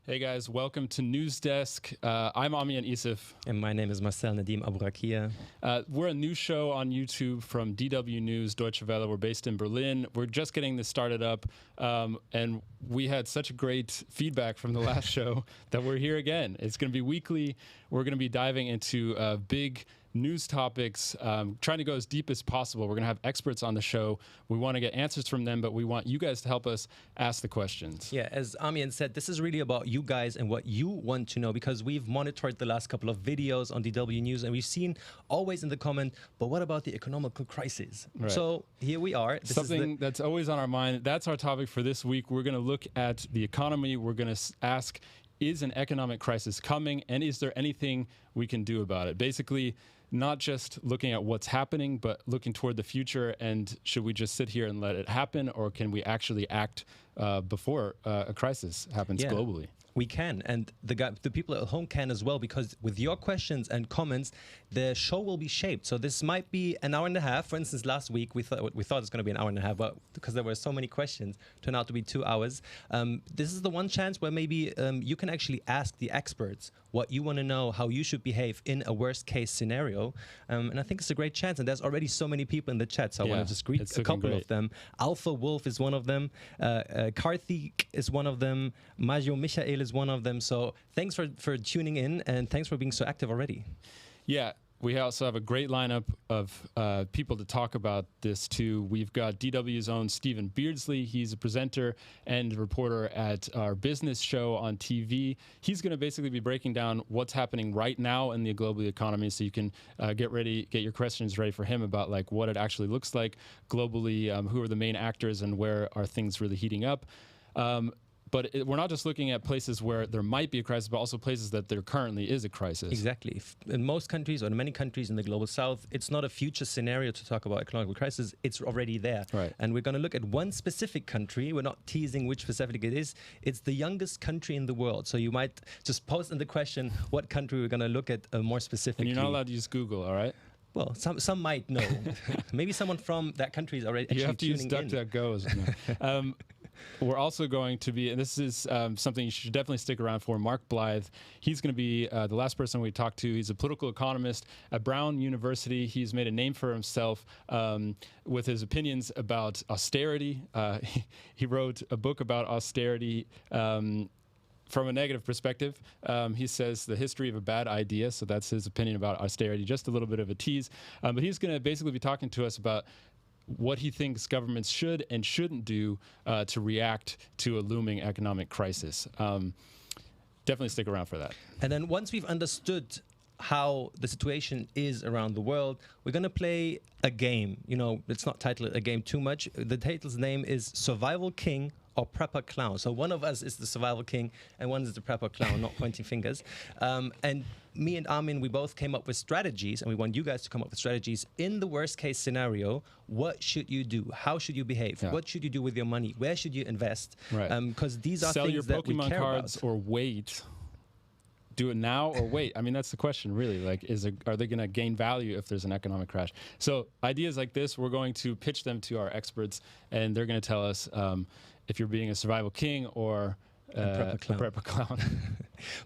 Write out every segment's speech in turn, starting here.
Hey guys, welcome to News Desk. I'm Amian Isif. And my name is Marcel Nadim Aburakia. We're a new show on YouTube from DW News, Deutsche Welle. We're based in Berlin. We're just getting this started up, and we had such great feedback from the last show that we're here again. It's going to be weekly. We're going to be diving into big news topics, trying to go as deep as possible. We're going to have experts on the show. We want to get answers from them, but we want you guys to help us ask the questions. Yeah, as Amian said, this is really about you guys and what you want to know, because we've monitored the last couple of videos on DW News and we've seen always in the comment, but what about the economical crisis? Right. So here we are. This Something that's always on our mind. That's our topic for this week. We're going to look at the economy. We're going to ask, is an economic crisis coming, and is there anything we can do about it? Basically, not just looking at what's happening, but looking toward the future. And should we just sit here and let it happen, or can we actually act before a crisis happens globally? We can, and the people at home can as well, because with your questions and comments, the show will be shaped. So this might be an hour and a half. For instance, last week we thought it was going to be an hour and a half, but because there were so many questions, it turned out to be 2 hours. This is the one chance where maybe you can actually ask the experts what you want to know, how you should behave in a worst case scenario. And I think it's a great chance. And there's already so many people in the chat, so I want to just greet a couple of them. Alpha Wolf is one of them. Karthik is one of them. Mario Michael is one of them. So thanks for tuning in, and thanks for being so active already. Yeah. We also have a great lineup of people to talk about this too. We've got DW's own Stephen Beardsley. He's a presenter and reporter at our business show on TV. He's going to basically be breaking down what's happening right now in the global economy, so you can get your questions ready for him about like what it actually looks like globally, who are the main actors, and where are things really heating up. But we're not just looking at places where there might be a crisis, but also places that there currently is a crisis. Exactly. In most countries, or in many countries in the global south, it's not a future scenario to talk about economic crisis. It's already there. Right. And we're going to look at one specific country. We're not teasing which specific it is. It's the youngest country in the world. So you might just post in the question what country we're going to look at more specifically. And you're not allowed to use Google, all right? Well, some might know. Maybe someone from that country is already you actually tuning You have to use DuckDuckGo. We're also going to be, and this is something you should definitely stick around for, Mark Blythe. He's going to be the last person we talked to. He's a political economist at Brown University. He's made a name for himself with his opinions about austerity. He wrote a book about austerity from a negative perspective. He says the history of a bad idea. So that's his opinion about austerity. Just a little bit of a tease. But he's going to basically be talking to us about what he thinks governments should and shouldn't do to react to a looming economic crisis. Definitely stick around for that. And then once we've understood how the situation is around the world, we're going to play a game. You know, it's not titled a game too much. The title's name is Survival King or Prepper Clown. So one of us is the survival king and one is the prepper clown, not pointing fingers. And me and Armin, we both came up with strategies, and we want you guys to come up with strategies. In the worst case scenario, what should you do? How should you behave? Yeah. What should you do with your money? Where should you invest? Right. Because these are Sell things that we your Pokemon care cards about. Or wait. Do it now or wait? I mean, that's the question, really. Like, are they going to gain value if there's an economic crash? So ideas like this, we're going to pitch them to our experts, and they're going to tell us if you're being a survival king or a prepper clown.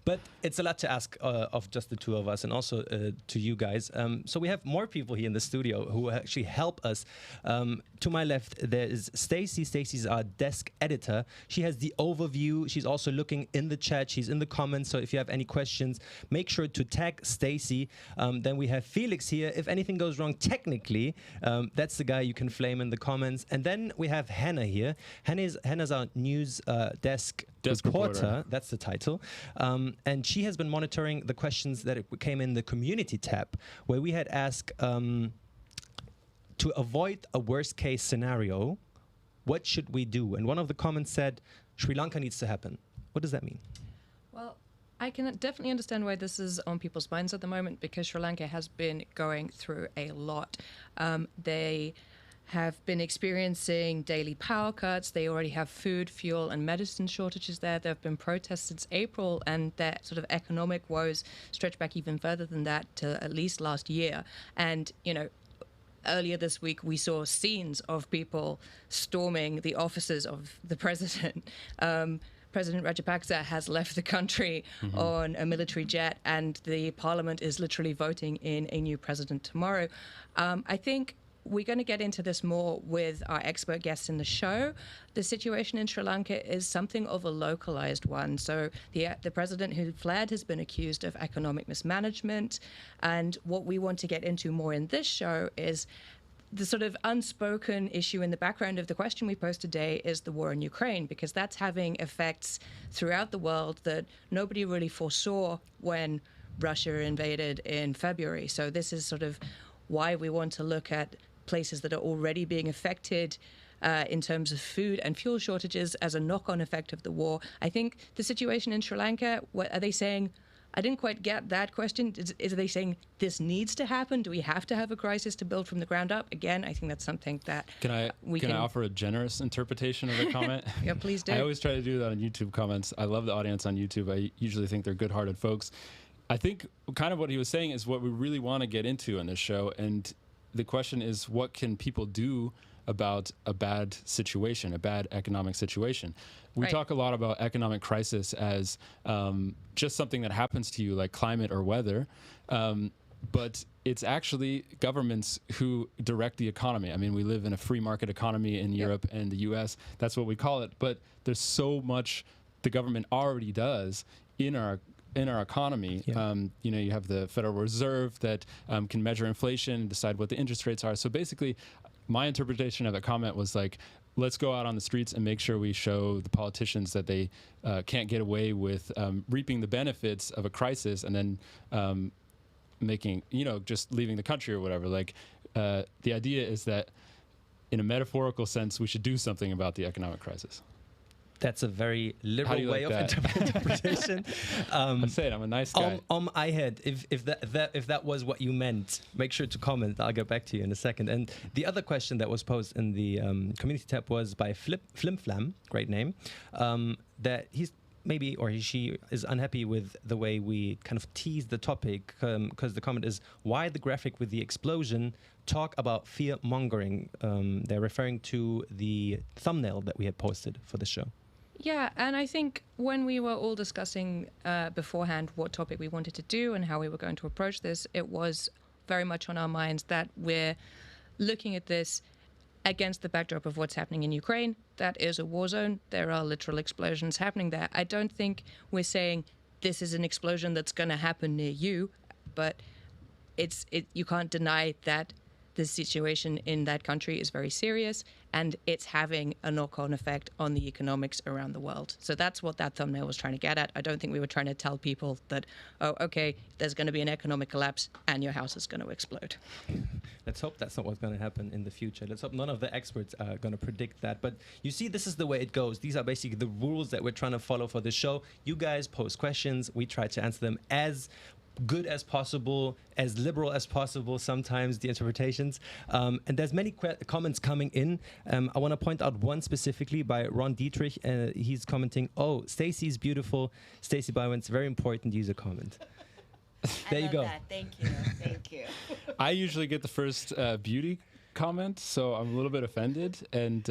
But it's a lot to ask of just the two of us, and also to you guys. So we have more people here in the studio who actually help us. To my left, there is Stacy. Stacy's our desk editor. She has the overview. She's also looking in the chat. She's in the comments. So if you have any questions, make sure to tag Stacy. Then we have Felix here. If anything goes wrong technically, that's the guy you can flame in the comments. And then we have Hannah here. Hannah's our news desk reporter. That's the title. And she has been monitoring the questions that came in the community tab, where we had asked to avoid a worst case scenario, what should we do? And one of the comments said, Sri Lanka needs to happen. What does that mean? Well, I can definitely understand why this is on people's minds at the moment, because Sri Lanka has been going through a lot. They have been experiencing daily power cuts. They already have food, fuel, and medicine shortages there. There have been protests since April, and their sort of economic woes stretch back even further than that to at least last year. And, you know, earlier this week, we saw scenes of people storming the offices of the president. President Rajapaksa has left the country on a military jet, and the parliament is literally voting in a new president tomorrow. I think we're going to get into this more with our expert guests in the show. The situation in Sri Lanka is something of a localized one. So the president who fled has been accused of economic mismanagement. And what we want to get into more in this show is the sort of unspoken issue in the background of the question we posed today is the war in Ukraine, because that's having effects throughout the world that nobody really foresaw when Russia invaded in February. So this is sort of why we want to look at places that are already being affected in terms of food and fuel shortages as a knock-on effect of the war. I think the situation in Sri Lanka, what are they saying? I didn't quite get that question. Are they saying this needs to happen? Do we have to have a crisis to build from the ground up? Again, I think that's something that can I offer a generous interpretation of the comment? Yeah, please do. I always try to do that on YouTube comments. I love the audience on YouTube. I usually think they're good-hearted folks. I think kind of what he was saying is what we really want to get into in this show, and the question is, what can people do about a bad situation, a bad economic situation? We talk a lot about economic crisis as just something that happens to you, like climate or weather, but it's actually governments who direct the economy. I mean, we live in a free market economy in Europe and the US. That's what we call it. But there's so much the government already does in our economy. You have the Federal Reserve that can measure inflation and decide what the interest rates are. So basically, my interpretation of the comment was like, let's go out on the streets and make sure we show the politicians that they can't get away with reaping the benefits of a crisis and then making, just leaving the country or whatever. Like, the idea is that in a metaphorical sense, we should do something about the economic crisis. That's a very liberal way of interpretation. I'm saying I'm a nice guy. I had if that was what you meant, make sure to comment. I'll get back to you in a second. And the other question that was posed in the community tab was by Flimflam, great name, that he's maybe or she is unhappy with the way we kind of tease the topic, because the comment is, why the graphic with the explosion talk about fear mongering? They're referring to the thumbnail that we had posted for the show. Yeah, and I think when we were all discussing beforehand what topic we wanted to do and how we were going to approach this, it was very much on our minds that we're looking at this against the backdrop of what's happening in Ukraine. That is a war zone. There are literal explosions happening there. I don't think we're saying this is an explosion that's going to happen near you, but you can't deny that the situation in that country is very serious, and it's having a knock-on effect on the economics around the world. So that's what that thumbnail was trying to get at. I don't think we were trying to tell people that, oh, okay, there's going to be an economic collapse and your house is going to explode. Let's hope that's not what's going to happen in the future. Let's hope none of the experts are going to predict that. But you see, this is the way it goes. These are basically the rules that we're trying to follow for the show. You guys post questions. We try to answer them as good as possible, as liberal as possible, sometimes the interpretations. And there's many comments coming in. I want to point out one specifically by Ron Dietrich. He's commenting, oh, Stacey's beautiful. Stacey Bywens, very important user comment. There you go. That. Thank you. Thank you. I usually get the first beauty comment, so I'm a little bit offended, and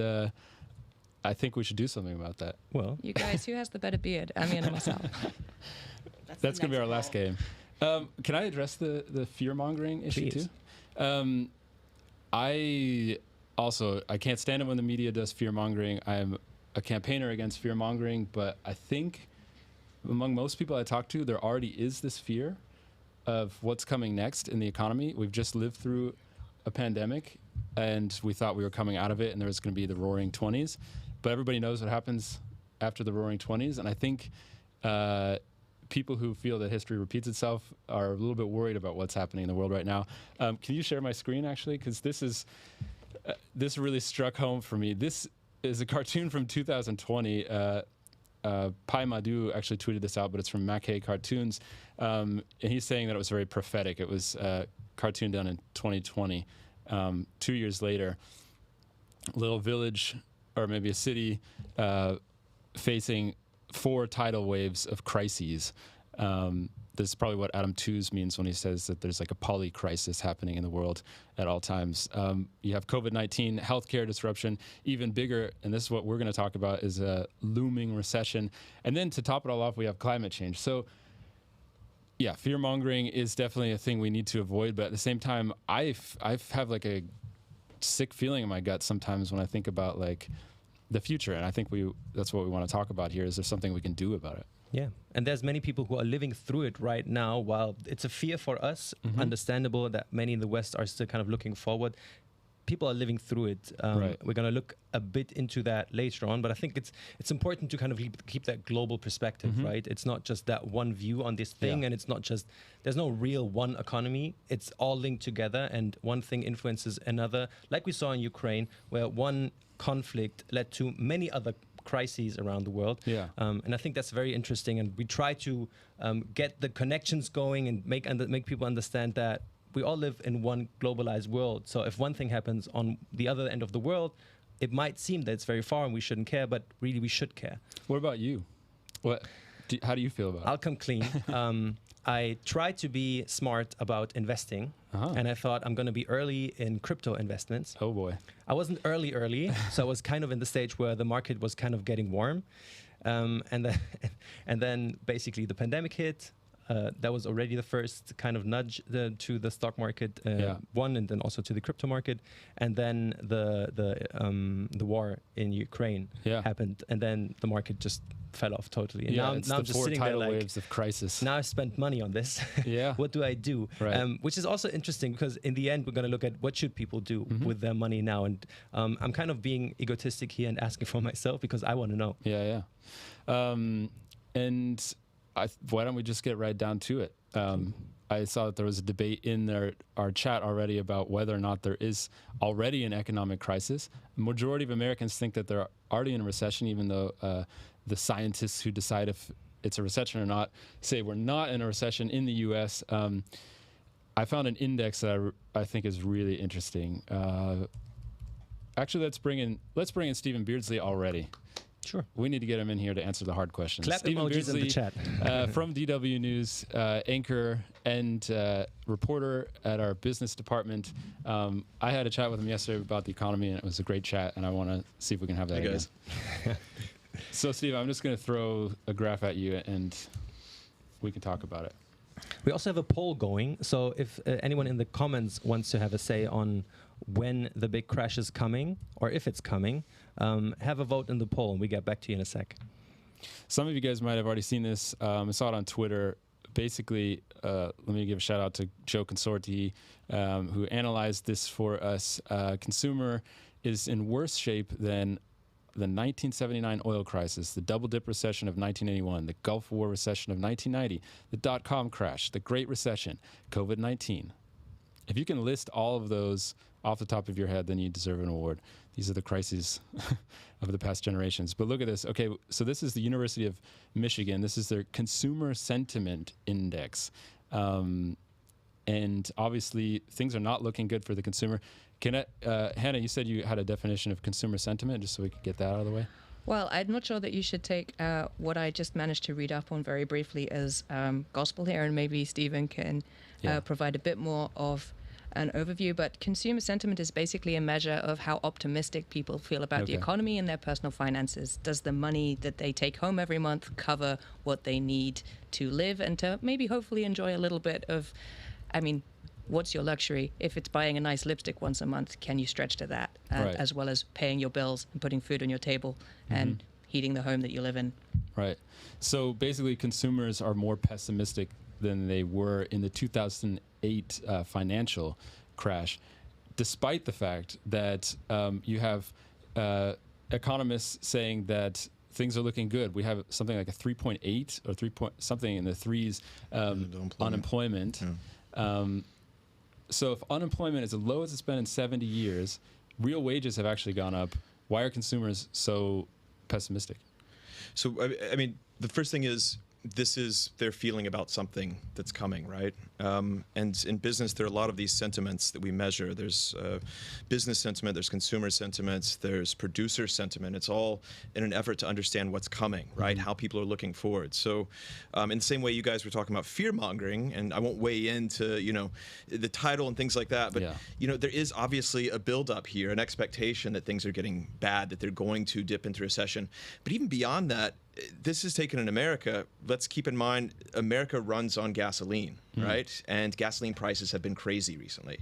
I think we should do something about that. Well, You guys, who has the better beard? Amir and myself. That's going to be our last game. Can I address the fear-mongering issue Please. too? I can't stand it when the media does fear-mongering. I am a campaigner against fear-mongering, but I think among most people I talk to, there already is this fear of what's coming next in the economy. We've just lived through a pandemic, and we thought we were coming out of it, and there was going to be the Roaring 20s. But everybody knows what happens after the Roaring 20s, and I think people who feel that history repeats itself are a little bit worried about what's happening in the world right now. Can you share my screen, actually? Because this really struck home for me. This is a cartoon from 2020. Pai Madhu actually tweeted this out, but it's from Mackay Cartoons. And he's saying that it was very prophetic. It was a cartoon done in 2020. 2 years later, a little village, or maybe a city, facing 4 tidal waves of crises. This is probably what Adam Tooze means when he says that there's like a poly crisis happening in the world at all times. You have COVID-19, healthcare disruption, even bigger, and this is what we're going to talk about, is a looming recession. And then to top it all off, we have climate change. So yeah, fear-mongering is definitely a thing we need to avoid, but at the same time, I have like a sick feeling in my gut sometimes when I think about like the future, and I think that's what we want to talk about here. Is there something we can do about it? Yeah, and there's many people who are living through it right now. While it's a fear for us, understandable that many in the West are still kind of looking forward. People are living through it. Right. We're going to look a bit into that later on, but I think it's important to kind of keep that global perspective, right? It's not just that one view on this thing, and it's not just, there's no real one economy. It's all linked together, and one thing influences another, like we saw in Ukraine, where one conflict led to many other crises around the world. And I think that's very interesting, and we try to get the connections going and make people understand that we all live in one globalized world. So if one thing happens on the other end of the world, it might seem that it's very far and we shouldn't care, but really we should care. What about you? How do you feel about it? I'll come clean. I try to be smart about investing, and I thought I'm going to be early in crypto investments. Oh boy. I wasn't early, so I was kind of in the stage where the market was kind of getting warm. And then basically the pandemic hit. That was already the first kind of nudge to the stock market, one, and then also to the crypto market. And then the war in Ukraine happened, and then the market just fell off totally. And now I'm just sitting there like, waves of crisis. Now I spent money on this. What do I do? Right. Which is also interesting, because in the end we're going to look at what should people do with their money now. And I'm kind of being egotistic here and asking for myself because I want to know. And why don't we just get right down to it? I saw that there was a debate in our chat already about whether or not there is already an economic crisis. The majority of Americans think that they're already in a recession, even though the scientists who decide if it's a recession or not say we're not in a recession in the U.S. I found an index that I think is really interesting. Actually, let's bring in Stephen Beardsley already. Sure. We need to get him in here to answer the hard questions. Clap Stephen emojis Beardsley, in the chat. from DW News, anchor and reporter at our business department. I had a chat with him yesterday about the economy, and it was a great chat, and I want to see if we can have that again. So, Steve, I'm just going to throw a graph at you, and we can talk about it. We also have a poll going, so if anyone in the comments wants to have a say on when the big crash is coming, or if it's coming, have a vote in the poll, and we get back to you in a sec. Some of you guys might have already seen this. I saw it on Twitter. Basically, let me give a shout out to Joe Consorti, who analyzed this for us. Consumer is in worse shape than the 1979 oil crisis, the double dip recession of 1981, the Gulf War recession of 1990, the dot-com crash, the Great Recession, COVID-19. If you can list all of those off the top of your head, then you deserve an award. These are the crises of the past generations. But look at this. Okay, so this is the University of Michigan. This is their Consumer Sentiment Index. And obviously, things are not looking good for the consumer. Hannah, you said you had a definition of consumer sentiment, just so we could get that out of the way. Well, I'm not sure that you should take what I just managed to read up on very briefly as gospel here, and maybe Stephen can provide a bit more of an overview. But consumer sentiment is basically a measure of how optimistic people feel about the economy and their personal finances. Does the money that they take home every month cover what they need to live and to maybe hopefully enjoy a little bit of, what's your luxury? If it's buying a nice lipstick once a month, can you stretch to that? As well as paying your bills and putting food on your table and heating the home that you live in. Right. So basically, consumers are more pessimistic than they were in the 2008 financial crash, despite the fact that you have economists saying that things are looking good. We have something like a 3.8 or 3 point something in the threes unemployment. So if unemployment is as low as it's been in 70 years, real wages have actually gone up. Why are consumers so pessimistic? So, the first thing is this is their feeling about something that's coming, right? And in business, there are a lot of these sentiments that we measure. There's business sentiment, there's consumer sentiments, there's producer sentiment. It's all in an effort to understand what's coming, right? How people are looking forward. So in the same way you guys were talking about fear-mongering, and I won't weigh into, the title and things like that, but, there is obviously a buildup here, an expectation that things are getting bad, that they're going to dip into recession. But even beyond that, this is taken in America. Let's keep in mind, America runs on gasoline, right? And gasoline prices have been crazy recently.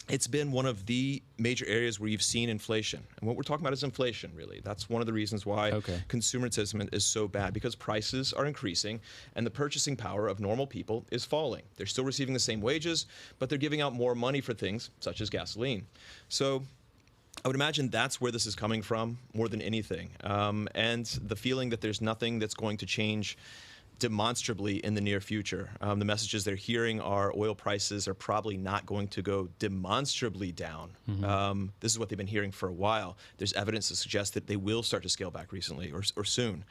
It's been one of the major areas where you've seen inflation. And what we're talking about is inflation, really. That's one of the reasons why consumer sentiment is so bad, because prices are increasing and the purchasing power of normal people is falling. They're still receiving the same wages, but they're giving out more money for things such as gasoline. So I would imagine that's where this is coming from more than anything. And the feeling that there's nothing that's going to change demonstrably in the near future. The messages they're hearing are oil prices are probably not going to go demonstrably down. This is what they've been hearing for a while. There's evidence to suggest that they will start to scale back recently or soon.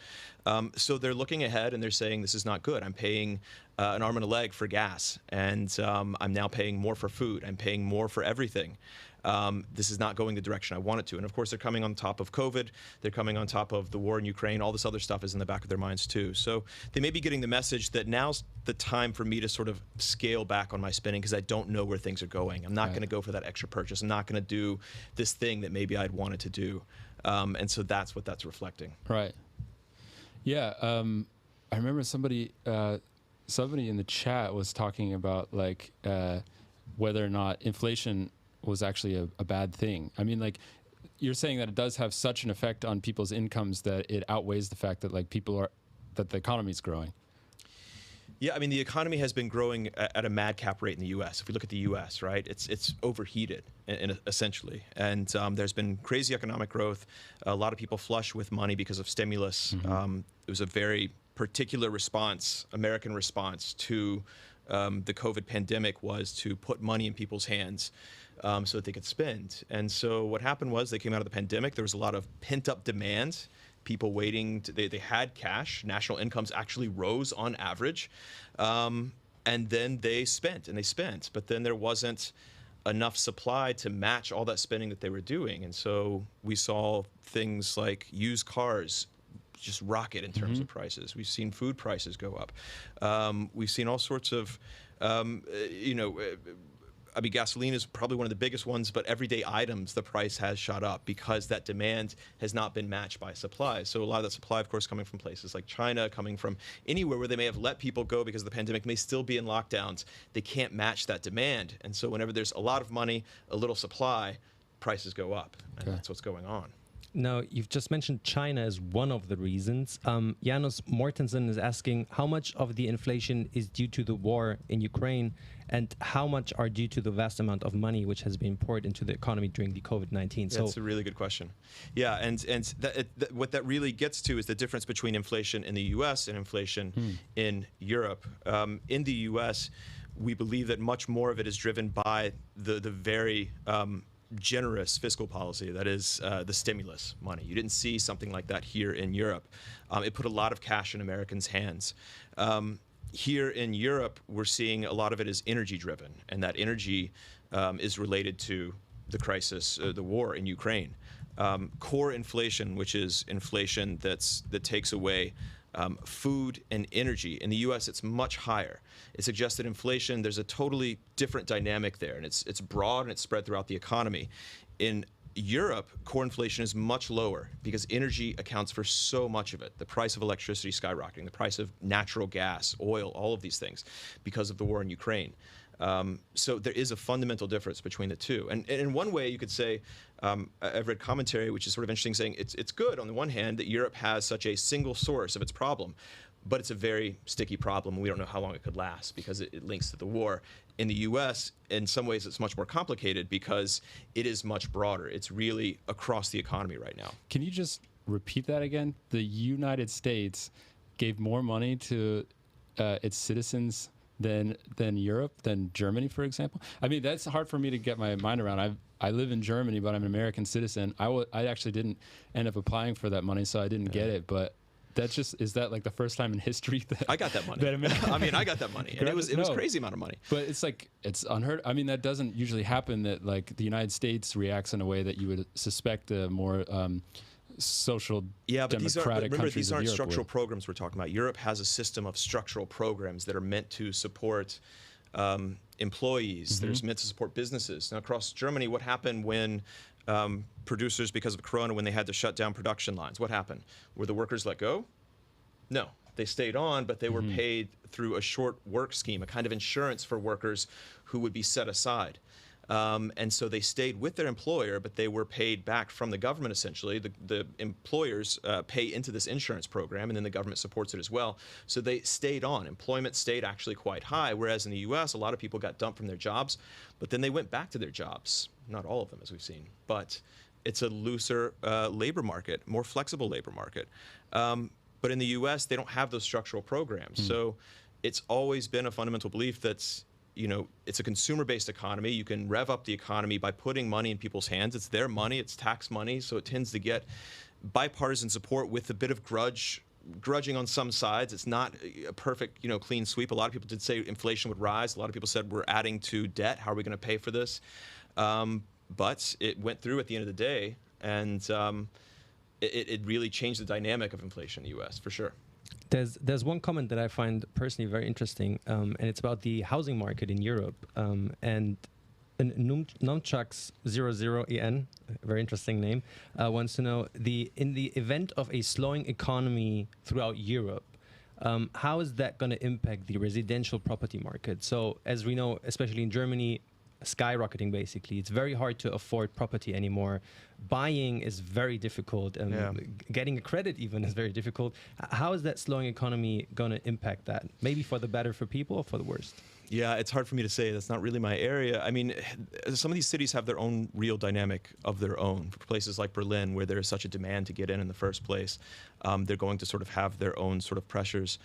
So they're looking ahead and they're saying, this is not good. I'm paying an arm and a leg for gas, and I'm now paying more for food. I'm paying more for everything. This is not going the direction I want it to. And of course, they're coming on top of COVID. They're coming on top of the war in Ukraine. All this other stuff is in the back of their minds too. So they may be getting the message that now's the time for me to sort of scale back on my spending because I don't know where things are going. I'm not going to go for that extra purchase. I'm not going to do this thing that maybe I'd wanted to do. And so that's what that's reflecting. Right. Yeah. I remember somebody in the chat was talking about like whether or not inflation was actually a bad thing. I mean, like, you're saying that it does have such an effect on people's incomes that it outweighs the fact that like that the economy is growing. Yeah, I mean, the economy has been growing at a madcap rate in the U.S. If we look at the U.S., right, it's overheated, essentially. And there's been crazy economic growth. A lot of people flush with money because of stimulus. It was a very particular response, American response to the COVID pandemic, was to put money in people's hands so that they could spend. And so what happened was they came out of the pandemic. There was a lot of pent-up demand. People waiting, they had cash. National incomes actually rose on average. And then they spent, and they spent. But then there wasn't enough supply to match all that spending that they were doing. And so we saw things like used cars just rocket in terms of prices. We've seen food prices go up. We've seen all sorts of, I mean, gasoline is probably one of the biggest ones, but everyday items, the price has shot up because that demand has not been matched by supply. So a lot of that supply, of course, coming from places like China, coming from anywhere where they may have let people go because of the pandemic, may still be in lockdowns. They can't match that demand. And so whenever there's a lot of money, a little supply, prices go up. And that's what's going on. Now, you've just mentioned China as one of the reasons. Janos Mortensen is asking how much of the inflation is due to the war in Ukraine and how much are due to the vast amount of money which has been poured into the economy during the COVID-19. So that's a really good question. Yeah, and what that really gets to is the difference between inflation in the U.S. and inflation in Europe. In the U.S., we believe that much more of it is driven by the very generous fiscal policy, that is the stimulus money. You didn't see something like that here in Europe. It put a lot of cash in Americans' hands. Here in Europe, we're seeing a lot of it is energy driven, and that energy is related to the crisis, the war in Ukraine. Core inflation, which is inflation that takes away food and energy. In the U.S., it's much higher. It suggests that inflation, there's a totally different dynamic there, and it's broad and it's spread throughout the economy. In Europe, core inflation is much lower because energy accounts for so much of it. The price of electricity skyrocketing, the price of natural gas, oil, all of these things because of the war in Ukraine. So there is a fundamental difference between the two. And in one way, you could say, I've read commentary, which is sort of interesting, saying it's good on the one hand that Europe has such a single source of its problem, but it's a very sticky problem. We don't know how long it could last because it links to the war. In the U.S., in some ways, it's much more complicated because it is much broader. It's really across the economy right now. Can you just repeat that again? The United States gave more money to its citizens than Europe, than Germany, for example? I mean, that's hard for me to get my mind around. I live in Germany, but I'm an American citizen. I actually didn't end up applying for that money, so I didn't get it. But is that like the first time in history that I got that money. I mean, I got that money, and it was crazy amount of money. But it's like it's unheard. I mean, that doesn't usually happen. That like the United States reacts in a way that you would suspect a more social but democratic remember, these aren't Europe structural would. programs we're talking about. Europe has a system of structural programs that are meant to support employees, that are meant to support businesses. Now, across Germany, what happened when producers, because of Corona, when they had to shut down production lines? What happened? Were the workers let go? No. They stayed on, but they were paid through a short work scheme, a kind of insurance for workers who would be set aside. And so they stayed with their employer, but they were paid back from the government, essentially. The employers pay into this insurance program, and then the government supports it as well. So they stayed on. Employment stayed actually quite high, whereas in the U.S., a lot of people got dumped from their jobs, but then they went back to their jobs. Not all of them, as we've seen, but it's a looser labor market, more flexible labor market. But in the U.S., they don't have those structural programs. So it's always been a fundamental belief that's, it's a consumer-based economy. You can rev up the economy by putting money in people's hands. It's their money. It's tax money. So it tends to get bipartisan support with a bit of grudging on some sides. It's not a perfect, clean sweep. A lot of people did say inflation would rise. A lot of people said we're adding to debt. How are we going to pay for this? But it went through at the end of the day, and it really changed the dynamic of inflation in the U.S., for sure. There's one comment that I find personally very interesting, and it's about the housing market in Europe. And Nunchucks 00EN, very interesting name, wants to know in the event of a slowing economy throughout Europe, how is that going to impact the residential property market? So as we know, especially in Germany, skyrocketing basically. It's very hard to afford property anymore. Buying is very difficult. Getting a credit even is very difficult. How is that slowing economy going to impact that? Maybe for the better for people or for the worst? Yeah, it's hard for me to say. That's not really my area. I mean, some of these cities have their own real dynamic of their own. For places like Berlin, where there is such a demand to get in the first place, they're going to sort of have their own sort of pressures.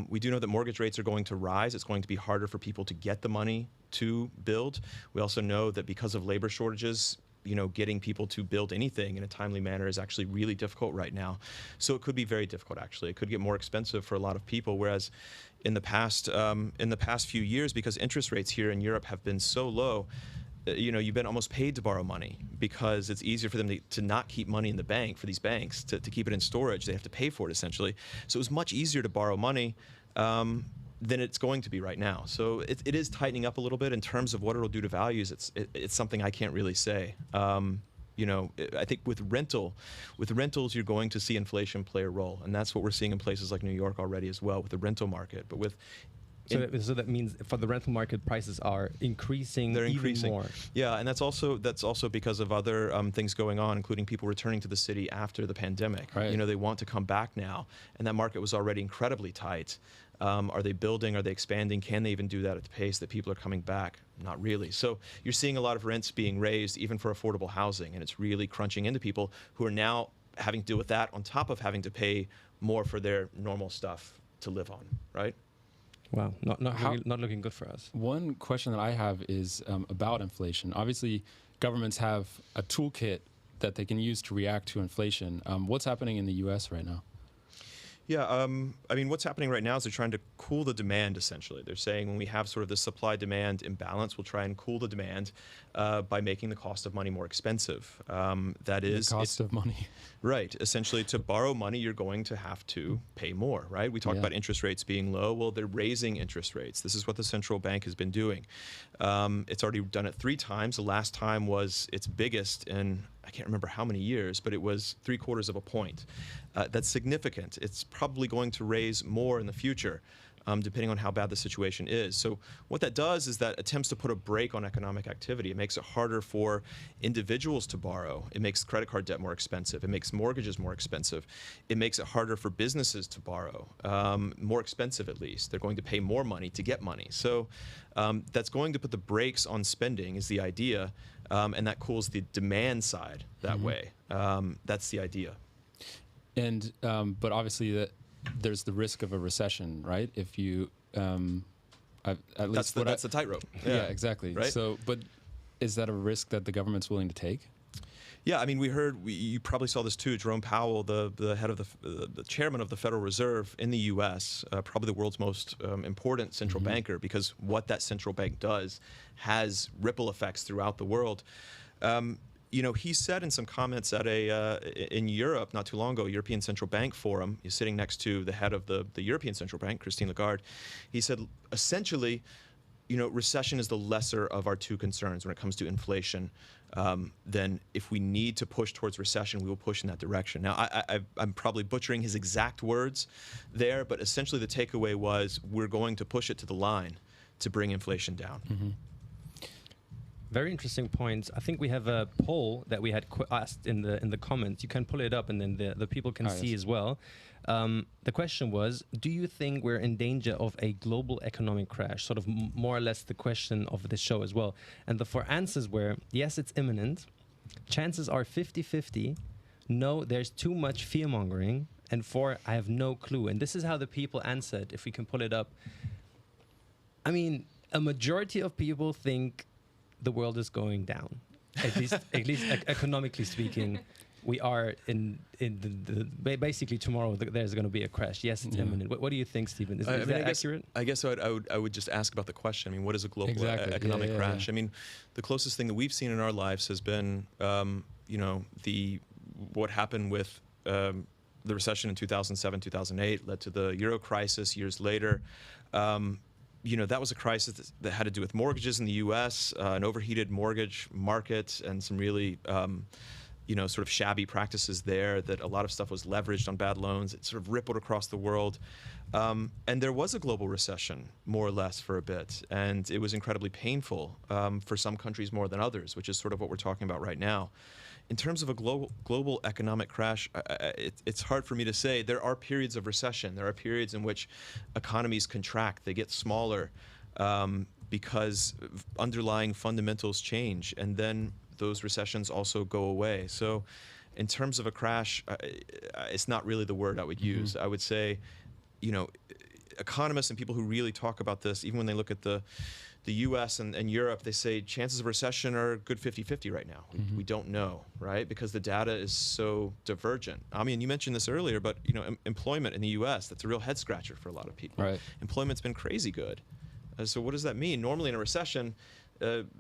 We do know that mortgage rates are going to rise. It's going to be harder for people to get the money to build. We also know that because of labor shortages, getting people to build anything in a timely manner is actually really difficult right now. So it could be very difficult, actually. It could get more expensive for a lot of people, whereas in the past few years, because interest rates here in Europe have been so low, you've been almost paid to borrow money because it's easier for them to not keep money in the bank, for these banks to keep it in storage. They have to pay for it, essentially. So it was much easier to borrow money than it's going to be right now. So it is tightening up a little bit in terms of what it'll do to values. It's something I can't really say. I think with rentals, you're going to see inflation play a role, and that's what we're seeing in places like New York already as well with the rental market. But so that means for the rental market, prices are increasing. They're increasing even more. Yeah, and that's also because of other things going on, including people returning to the city after the pandemic. Right. They want to come back now, and that market was already incredibly tight. Are they building? Are they expanding? Can they even do that at the pace that people are coming back? Not really. So you're seeing a lot of rents being raised, even for affordable housing, and it's really crunching into people who are now having to deal with that on top of having to pay more for their normal stuff to live on, right? Wow, not looking good for us. One question that I have is about inflation. Obviously, governments have a toolkit that they can use to react to inflation. What's happening in the U.S. right now? Yeah, I mean, what's happening right now is they're trying to cool the demand, essentially. They're saying when we have sort of this supply-demand imbalance, we'll try and cool the demand by making the cost of money more expensive. That is... The cost of money. Right. Essentially, to borrow money, you're going to have to pay more, right? We talked about interest rates being low. Well, they're raising interest rates. This is what the central bank has been doing. It's already done it 3 times. The last time was its biggest in, I can't remember how many years, but it was 3/4 of a point. That's significant. It's probably going to raise more in the future, depending on how bad the situation is. So what that does is that attempts to put a brake on economic activity. It makes it harder for individuals to borrow. It makes credit card debt more expensive. It makes mortgages more expensive. It makes it harder for businesses to borrow, more expensive at least. They're going to pay more money to get money. So that's going to put the brakes on spending is the idea, and that cools the demand side that way. That's the idea. And but obviously there's the risk of a recession, right? If you at least that's the tightrope. Yeah, exactly. Right? So, but is that a risk that the government's willing to take? Yeah, I mean, you probably saw this too. Jerome Powell, the head of the chairman of the Federal Reserve in the U.S., probably the world's most important central banker, because what that central bank does has ripple effects throughout the world. He said in some comments at in Europe not too long ago, European Central Bank Forum, he's sitting next to the head of the European Central Bank, Christine Lagarde. He said, essentially, recession is the lesser of our two concerns when it comes to inflation. Then if we need to push towards recession, we will push in that direction. Now, I'm probably butchering his exact words there, but essentially the takeaway was we're going to push it to the line to bring inflation down. Very interesting points. I think we have a poll that we had asked in the comments. You can pull it up, and then the people can see as well. The question was, do you think we're in danger of a global economic crash? Sort of more or less the question of the show as well. And the 4 answers were, yes, it's imminent. Chances are 50-50. No, there's too much fear-mongering. And 4, I have no clue. And this is how the people answered, if we can pull it up. I mean, a majority of people think the world is going down. At least economically speaking. We are in basically tomorrow. There's going to be a crash. Yes, it's imminent. What do you think, Stephen? Is that accurate? I guess I would just ask about the question. I mean, what is a global economic crash? I mean, the closest thing that we've seen in our lives has been, what happened with the recession in 2007, 2008 led to the Euro crisis years later. That was a crisis that had to do with mortgages in the U.S., an overheated mortgage market, and some really sort of shabby practices there, that a lot of stuff was leveraged on bad loans. It sort of rippled across the world. And there was a global recession, more or less, for a bit. And it was incredibly painful for some countries more than others, which is sort of what we're talking about right now. In terms of a global economic crash, it's hard for me to say. There are periods of recession. There are periods in which economies contract. They get smaller because underlying fundamentals change. And then those recessions also go away. So in terms of a crash, it's not really the word I would use. I would say, economists and people who really talk about this, even when they look at the U.S. and Europe, they say chances of recession are good 50-50 right now. We don't know, right? Because the data is so divergent. I mean, you mentioned this earlier, but employment in the U.S., that's a real head scratcher for a lot of people. Right. Employment's been crazy good. So what does that mean? Normally in a recession,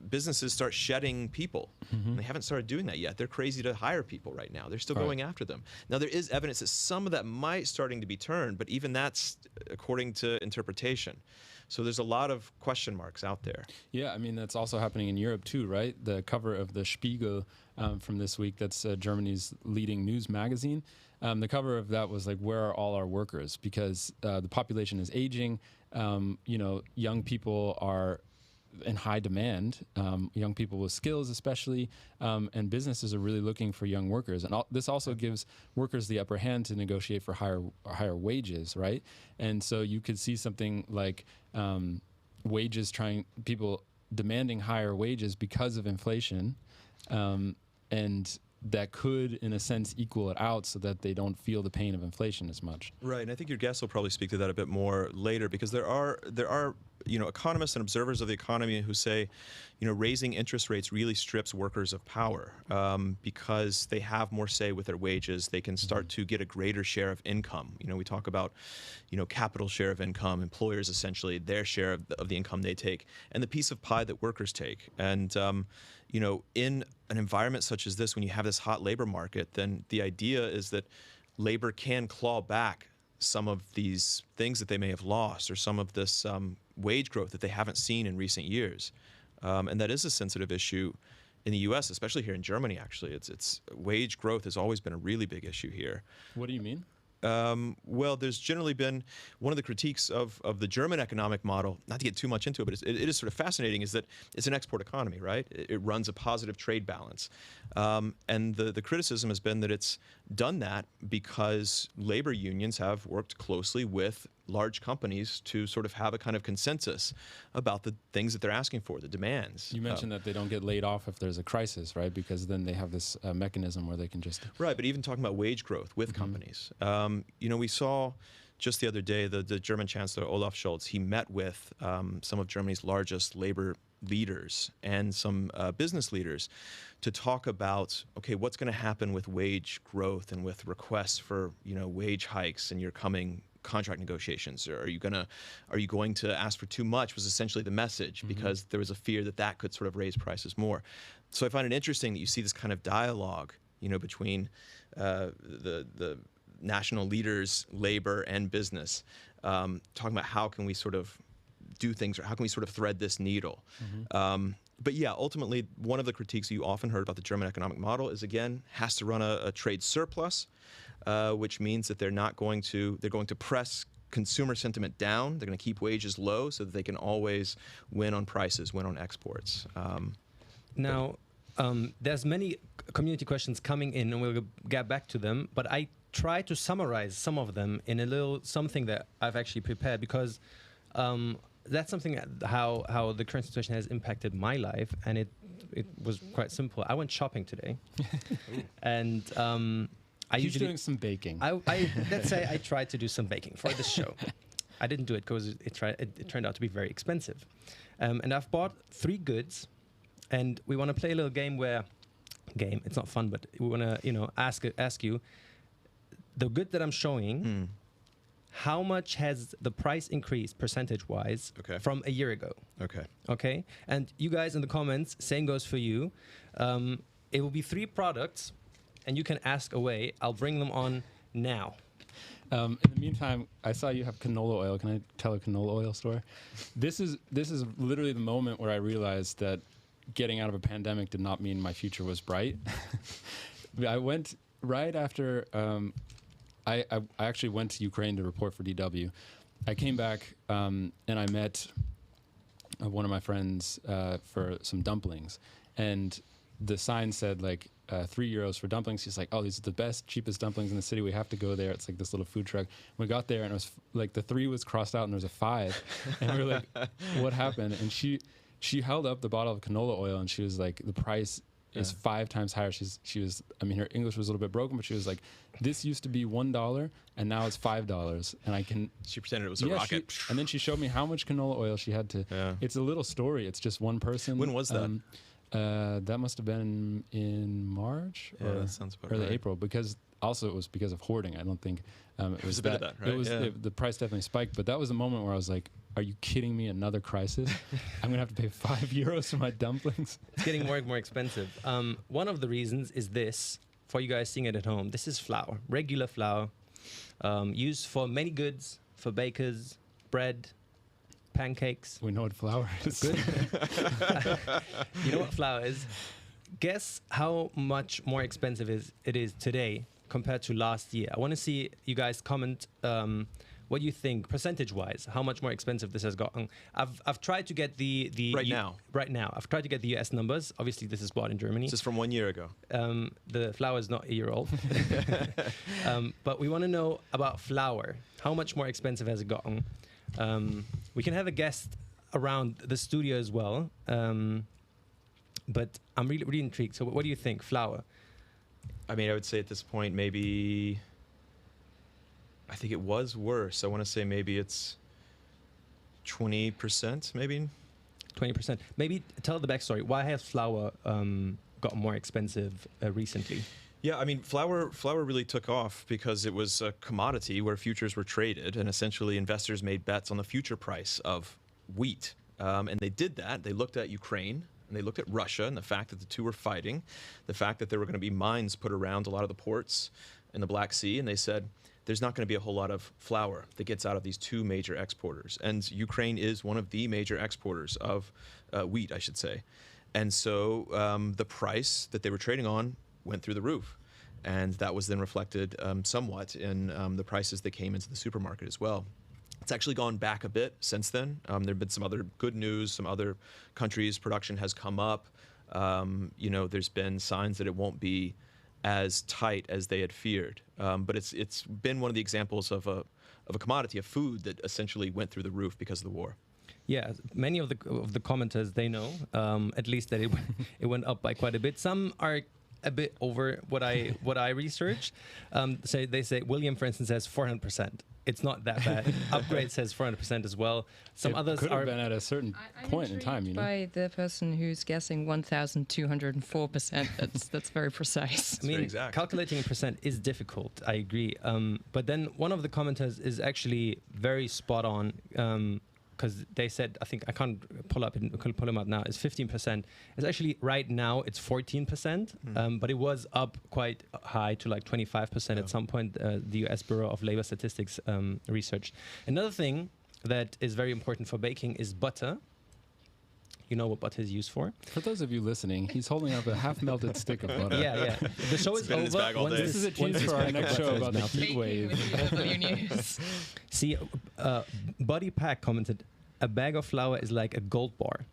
businesses start shedding people. And they haven't started doing that yet. They're crazy to hire people right now. They're still going after them. Now, there is evidence that some of that might starting to be turned, but even that's according to interpretation. So there's a lot of question marks out there. Yeah, I mean, that's also happening in Europe too, right? The cover of the Spiegel from this week, that's Germany's leading news magazine. The cover of that was like, where are all our workers? Because the population is aging. Young people are in high demand, young people with skills especially, and businesses are really looking for young workers. And this also gives workers the upper hand to negotiate for higher wages, right? And so you could see something like people demanding higher wages because of inflation, and that could, in a sense, equal it out so that they don't feel the pain of inflation as much. Right, and I think your guest will probably speak to that a bit more later, because there are economists and observers of the economy who say, raising interest rates really strips workers of power because they have more say with their wages. They can start to get a greater share of income. We talk about, capital share of income, employers essentially, their share of the income they take, and the piece of pie that workers take. And in an environment such as this, when you have this hot labor market, then the idea is that labor can claw back some of these things that they may have lost, or some of this wage growth that they haven't seen in recent years. And that is a sensitive issue in the U.S., especially here in Germany, actually. It's wage growth has always been a really big issue here. What do you mean? Well, there's generally been one of the critiques of the German economic model, not to get too much into it, but it is sort of fascinating, is that it's an export economy, right? It runs a positive trade balance. And the criticism has been that it's done that because labor unions have worked closely with large companies to sort of have a kind of consensus about the things that they're asking for, the demands. You mentioned that they don't get laid off if there's a crisis, right? Because then they have this mechanism where they can just... Right, but even talking about wage growth with companies. We saw just the other day the German Chancellor Olaf Scholz, he met with some of Germany's largest labor leaders and some business leaders to talk about, okay, what's going to happen with wage growth and with requests for, wage hikes in your coming contract negotiations? Or are you going to ask for too much, was essentially the message, because there was a fear that that could sort of raise prices more. So I find it interesting that you see this kind of dialogue, between the national leaders, labor and business, talking about how can we sort of do things, or how can we sort of thread this needle. But yeah, ultimately, one of the critiques you often heard about the German economic model is, again, has to run a trade surplus, which means that they're going to press consumer sentiment down. They're going to keep wages low so that they can always win on prices, win on exports. Now, there's many community questions coming in, and we'll get back to them. But I try to summarize some of them in a little something that I've actually prepared, because that's something how the current situation has impacted my life, and it was quite simple. I went shopping today, and I He's usually doing some baking. Let's say I tried to do some baking for this show. I didn't do it because it turned out to be very expensive, and I've bought 3 goods, and we want to play a little game it's not fun, but we want to ask you the good that I'm showing. How much has the price increased percentage-wise from a year ago? Okay. And you guys in the comments, same goes for you. It will be 3 products, and you can ask away. I'll bring them on now. In the meantime, I saw you have canola oil. Can I tell a canola oil story? This is literally the moment where I realized that getting out of a pandemic did not mean my future was bright. I went right after... I actually went to Ukraine to report for DW. I came back and I met one of my friends for some dumplings, and the sign said like €3 for dumplings. He's like, "Oh, these are the best, cheapest dumplings in the city. We have to go there." It's like this little food truck. We got there and it was like the 3 was crossed out and there was a 5, and we were like, "What happened?" And she held up the bottle of canola oil and she was like, "The price is 5 times higher." She was, I mean, her English was a little bit broken, but she was like, "This used to be $1 and now it's $5." And she pretended it was a rocket. And then she showed me how much canola oil she had to. Yeah. It's a little story. It's just one person. When was that? That must have been in March Yeah, or that sounds about early right. April, because also it was because of hoarding. I don't think it was a bit of that, right? It was the price definitely spiked, but that was the moment where I was like, "Are you kidding me? Another crisis? I'm gonna have to pay €5 for my dumplings." It's getting more and more expensive. One of the reasons is this, for you guys seeing it at home. This is flour, regular flour, used for many goods, for bakers, bread, pancakes. We know what flour is. Good. You know what flour is? Guess how much more expensive it is today compared to last year. I want to see you guys comment. What do you think, percentage-wise? How much more expensive this has gotten? I've tried to get the Right now. I've tried to get the US numbers. Obviously, this is bought in Germany. This is from 1 year ago. The flour is not a year old. But we want to know about flour. How much more expensive has it gotten? We can have a guest around the studio as well. But I'm really, really intrigued. So what do you think, flour? I mean, I would say at this point, maybe... I think it was worse. I want to say maybe it's 20%, maybe. 20%. Maybe tell the backstory. Why has flour gotten more expensive recently? Yeah, I mean, flour really took off because it was a commodity where futures were traded, and essentially investors made bets on the future price of wheat. And they did that. They looked at Ukraine, and they looked at Russia, and the fact that the two were fighting, the fact that there were going to be mines put around a lot of the ports in the Black Sea, and they said, there's not going to be a whole lot of flour that gets out of these 2 major exporters. And Ukraine is one of the major exporters of wheat, I should say. And so the price that they were trading on went through the roof. And that was then reflected somewhat in the prices that came into the supermarket as well. It's actually gone back a bit since then. There have been some other good news. Some other countries' production has come up. There's been signs that it won't be as tight as they had feared. But it's been one of the examples of a commodity, of food that essentially went through the roof because of the war. Yeah, many of the commenters, they know at least that it went up by quite a bit. Some are a bit over what I researched. They say William, for instance, says 400%. It's not that bad. Upgrade says 400% as well. Some others could are have been at a certain point in time, you know. By the person who's guessing 1,204%, that's very precise. I mean, exact. calculating in percent is difficult. I agree. But then one of the commenters is actually very spot on. Because they said, I think I can't pull them up now. It's 15%. It's actually right now it's 14%, but it was up quite high to like 25% at some point. The U.S. Bureau of Labor Statistics research. Another thing that is very important for baking is butter. You know what butter is used for? For those of you listening, he's holding up a half-melted stick of butter. Yeah. The show is been in his over. bag all day. This is a tease for our next show about the heat wave. News. See, Buddy Pack commented, a bag of flour is like a gold bar.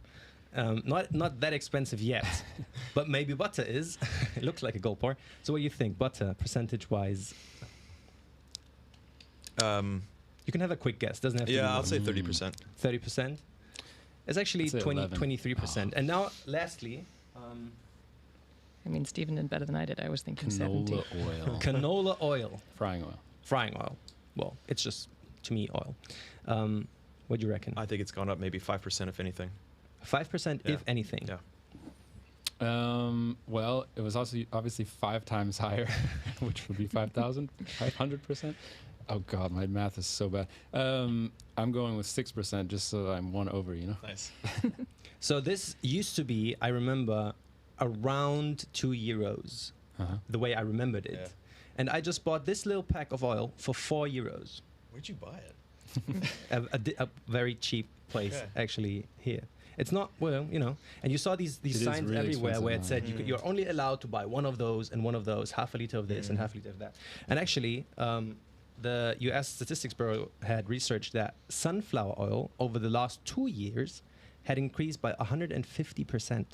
Not that expensive yet, but maybe butter is. It looks like a gold bar. So what do you think, butter, percentage-wise? You can have a quick guess. Doesn't have to be Yeah, I'll more. say 30%. 30%? It's actually I'd say 23%. And now, lastly, I mean, Stephen did better than I did. I was thinking 70. Canola oil. canola oil. Frying oil. Frying oil. Well, it's just, to me, oil. What do you reckon? I think it's gone up maybe 5% if anything. 5% Yeah. if anything. Yeah. Well, it was also obviously 5 times higher, which would be 5,000, 500%. Oh God, my math is so bad. I'm going with 6% just so I'm one over, you know? Nice. So this used to be, I remember, around €2, the way I remembered it. Yeah. And I just bought this little pack of oil for €4. Where'd you buy it? a very cheap place, Okay. actually, here. It's not, well, you know, and you saw these is signs really everywhere where it expensive said you're only allowed to buy one of those and one of those, half a liter of this and half a liter of that. And actually, the US Statistics Bureau had researched that sunflower oil over the last 2 years had increased by 150%.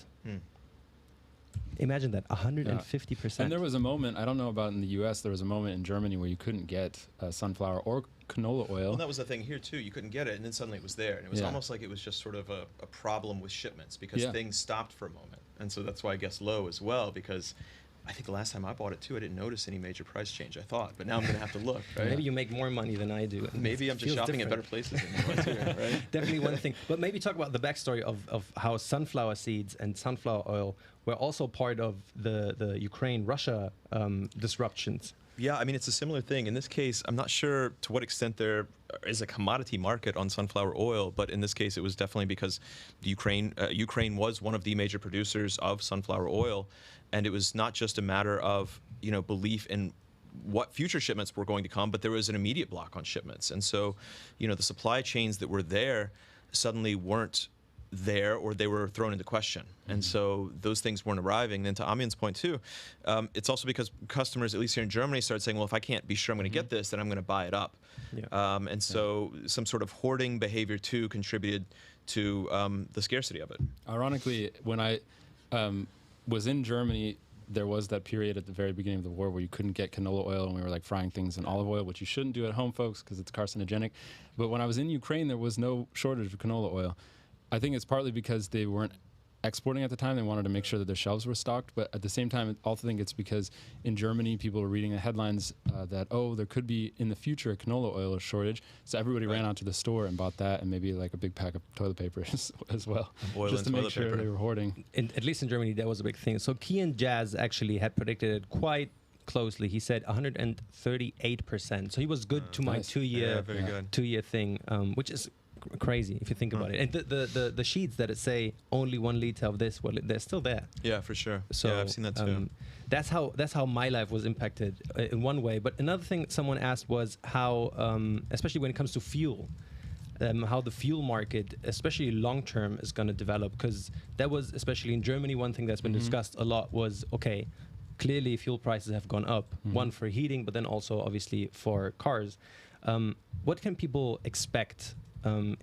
Imagine that, 150%. And there was a moment, I don't know about in the US, there was a moment in Germany where you couldn't get sunflower or canola oil. Well, that was the thing here too. You couldn't get it, and then suddenly it was there, and it was Yeah. almost like it was just sort of a problem with shipments because Yeah. things stopped for a moment, and so that's why I guess low as well. Because I think the last time I bought it too, I didn't notice any major price change. I thought, but now I'm going to have to look. Right? Maybe you make more money than I do. and Maybe it I'm just feels shopping at better different. places than you are too, right? Definitely one thing. But maybe talk about the backstory of how sunflower seeds and sunflower oil were also part of the Ukraine-Russia disruptions. Yeah, I mean, it's a similar thing. In this case, I'm not sure to what extent there is a commodity market on sunflower oil, but in this case, it was definitely because the Ukraine was one of the major producers of sunflower oil, and it was not just a matter of, you know, belief in what future shipments were going to come, but there was an immediate block on shipments. And so, you know, the supply chains that were there suddenly weren't there, or they were thrown into question. And so those things weren't arriving. And to Amion's point too, it's also because customers, at least here in Germany, started saying, well, if I can't be sure I'm going to get this, then I'm going to buy it up. Yeah. And so some sort of hoarding behavior too contributed to the scarcity of it. Ironically, when I was in Germany, there was that period at the very beginning of the war where you couldn't get canola oil, and we were like frying things in olive oil, which you shouldn't do at home, folks, because it's carcinogenic. But when I was in Ukraine, there was no shortage of canola oil. I think it's partly because they weren't exporting at the time. They wanted to make sure that their shelves were stocked. But at the same time, I also think it's because in Germany, people were reading the headlines that, oh, there could be in the future a canola oil shortage. So everybody ran out to the store and bought that, and maybe like a big pack of toilet paper as well. Oil just and to make toilet sure paper. they were hoarding. At least in Germany, that was a big thing. So Kian Jazz actually had predicted it quite closely. He said 138%. So he was good to my Nice. Yeah, very good. 2-year thing, which is crazy if you think about it. And the sheets that it say only 1 liter of this, well, they're still there. Yeah, for sure. So yeah, I've seen that too. That's how my life was impacted in one way. But another thing someone asked was how, especially when it comes to fuel, how the fuel market, especially long term, is going to develop. Because that was, especially in Germany, one thing that's been discussed a lot was, okay, clearly fuel prices have gone up, one for heating, but then also obviously for cars. What can people expect?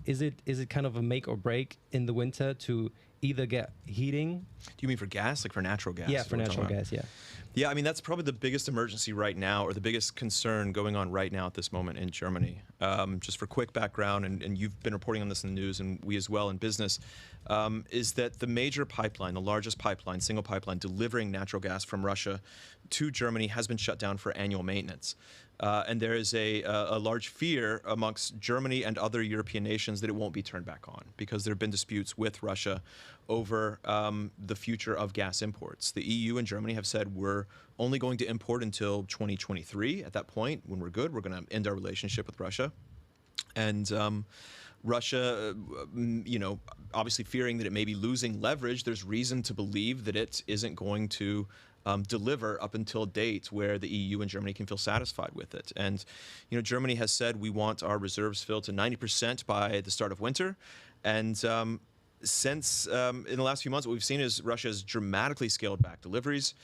Is it kind of a make or break in the winter to either get heating. Do you mean for gas, like for natural gas? Yeah, is for what we're talking natural about? gas. Yeah. Yeah, I mean, that's probably the biggest emergency right now, or the biggest concern going on right now at this moment in Germany. Just for quick background, and you've been reporting on this in the news, and we as well in business, is that the major pipeline, the largest pipeline, single pipeline, delivering natural gas from Russia to Germany has been shut down for annual maintenance. And there is a large fear amongst Germany and other European nations that it won't be turned back on because there have been disputes with Russia over the future of gas imports. The EU and Germany have said we're only going to import until 2023. At that point, when we're good, we're going to end our relationship with Russia. And Russia, obviously fearing that it may be losing leverage, there's reason to believe that it isn't going to deliver up until a date where the EU and Germany can feel satisfied with it. And, Germany has said we want our reserves filled to 90% by the start of winter. And since in the last few months, what we've seen is Russia has dramatically scaled back deliveries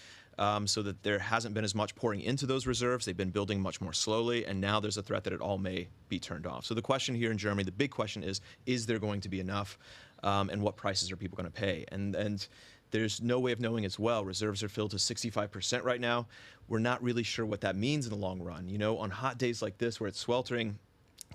so that there hasn't been as much pouring into those reserves. They've been building much more slowly, and now there's a threat that it all may be turned off. So the question here in Germany, the big question is there going to be enough, and what prices are people going to pay? And there's no way of knowing as well. Reserves are filled to 65% right now. We're not really sure what that means in the long run. On hot days like this where it's sweltering,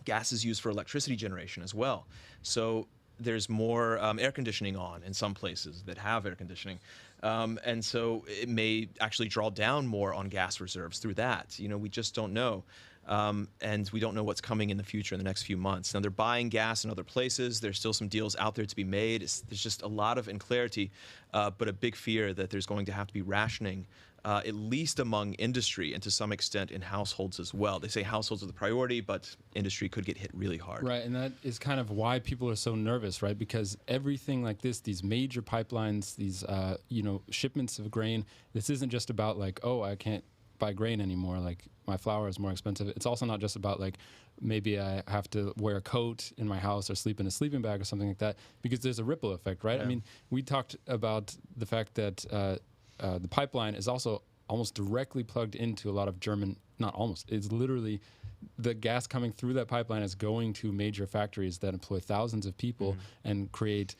gas is used for electricity generation as well. So there's more air conditioning on in some places that have air conditioning. And so it may actually draw down more on gas reserves through that. We just don't know. And we don't know what's coming in the future in the next few months. Now, they're buying gas in other places. There's still some deals out there to be made. There's just a lot of unclarity, but a big fear that there's going to have to be rationing, at least among industry and to some extent in households as well. They say households are the priority, but industry could get hit really hard. Right, and that is kind of why people are so nervous, right? Because everything like this, these major pipelines, these shipments of grain, this isn't just about like, oh, I can't buy grain anymore, like my flour is more expensive. It's also not just about like maybe I have to wear a coat in my house or sleep in a sleeping bag or something like that, because there's a ripple effect, right? Yeah. I mean, we talked about the fact that the pipeline is also almost directly plugged into a lot of German, not almost, it's literally the gas coming through that pipeline is going to major factories that employ thousands of people and create,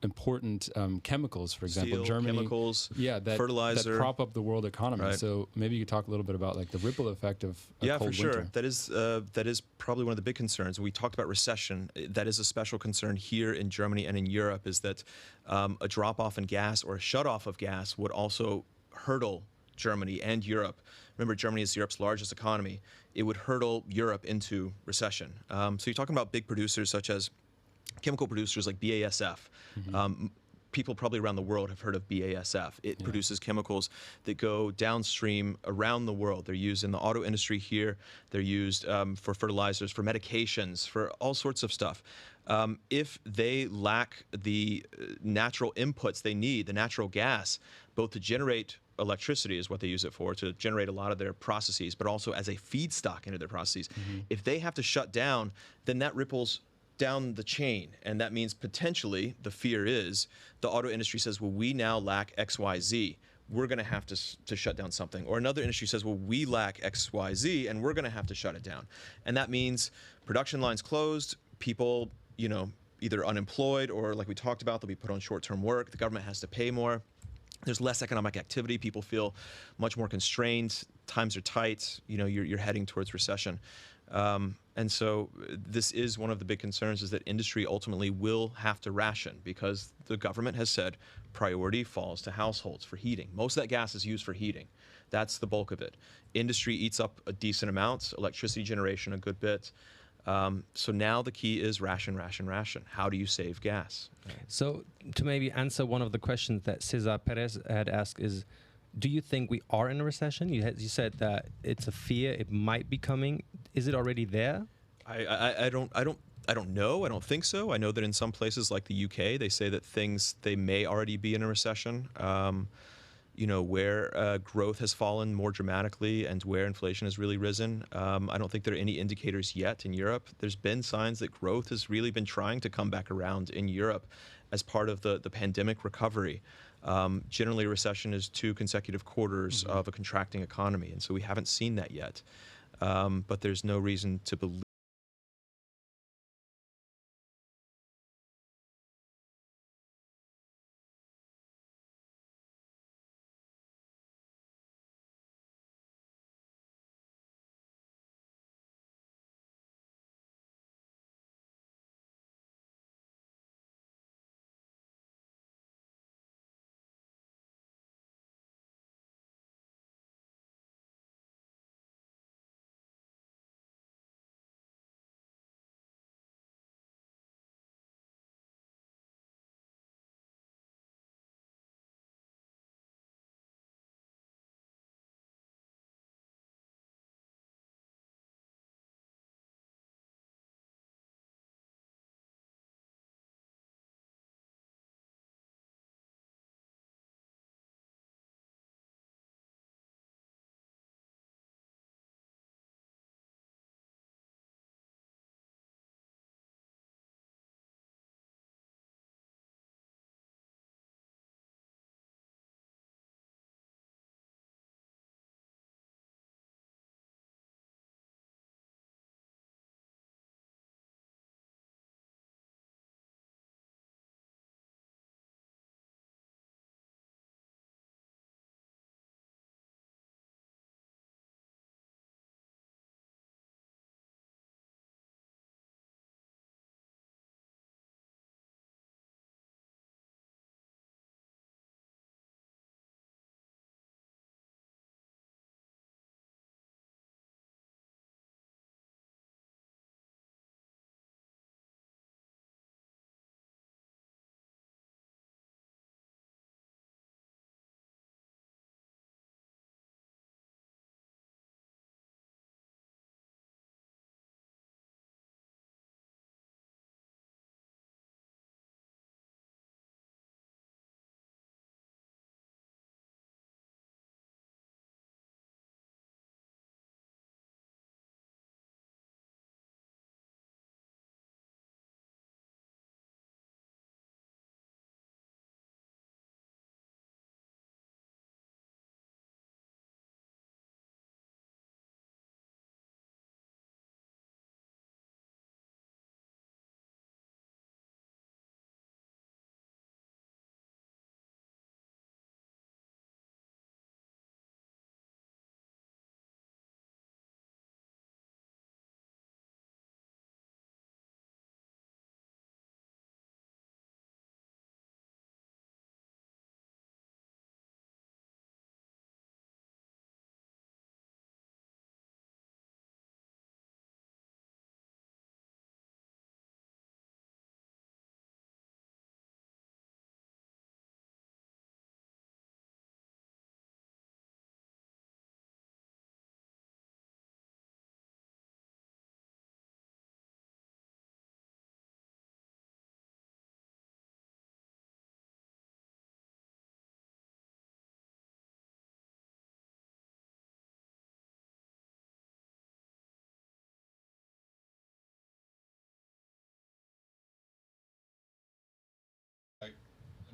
important chemicals, for example. Steel, Germany, chemicals, that fertilizer. that prop up the world economy. Right. So maybe you could talk a little bit about like the ripple effect of a Yeah, cold for sure. winter. That is probably one of the big concerns. We talked about recession. That is a special concern here in Germany and in Europe, is that a drop-off in gas or a shut-off of gas would also hurdle Germany and Europe. Remember, Germany is Europe's largest economy. It would hurdle Europe into recession. So you're talking about big producers such as chemical producers like BASF. People probably around the world have heard of BASF. It produces chemicals that go downstream around the world. They're used in the auto industry here. They're used for fertilizers, for medications, for all sorts of stuff. If they lack the natural inputs they need, the natural gas, both to generate electricity is what they use it for, to generate a lot of their processes, but also as a feedstock into their processes. If they have to shut down, then that ripples down the chain, and that means potentially the fear is the auto industry says, well, we now lack XYZ, we're going to have to shut down something. Or another industry says, well, we lack XYZ and we're going to have to shut it down. And that means production lines closed, people either unemployed or, like we talked about, they'll be put on short-term work, the government has to pay more, there's less economic activity, people feel much more constrained, times are tight, you're heading towards recession. And so this is one of the big concerns, is that industry ultimately will have to ration because the government has said priority falls to households for heating. Most of that gas is used for heating. That's the bulk of it. Industry eats up a decent amount, electricity generation a good bit. So now the key is ration, ration, ration. How do you save gas? So to maybe answer one of the questions that Cesar Perez had asked is, do you think we are in a recession? You said that it's a fear, it might be coming. Is it already there? I don't know. I don't think so. I know that in some places like the UK, they say that they may already be in a recession. Where growth has fallen more dramatically and where inflation has really risen. I don't think there are any indicators yet in Europe. There's been signs that growth has really been trying to come back around in Europe as part of the pandemic recovery. Generally, a recession is 2 consecutive quarters of a contracting economy, and so we haven't seen that yet. But there's no reason to believe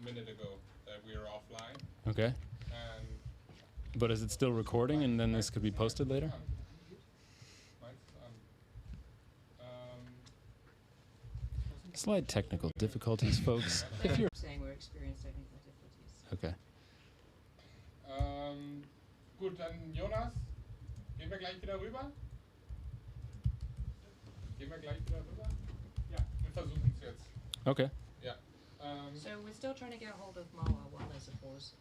minute ago that we are offline. Okay. And But is it still recording, and then this could be posted later? Slight technical difficulties, folks. If you're saying we're experiencing technical difficulties. okay. Gut, dann Jonas, gehen wir gleich wieder rüber? Gehen wir gleich wieder rüber? Ja, wir versuchen es jetzt. Okay. Ja. So we're still trying to get hold of Marwa while there's a pause.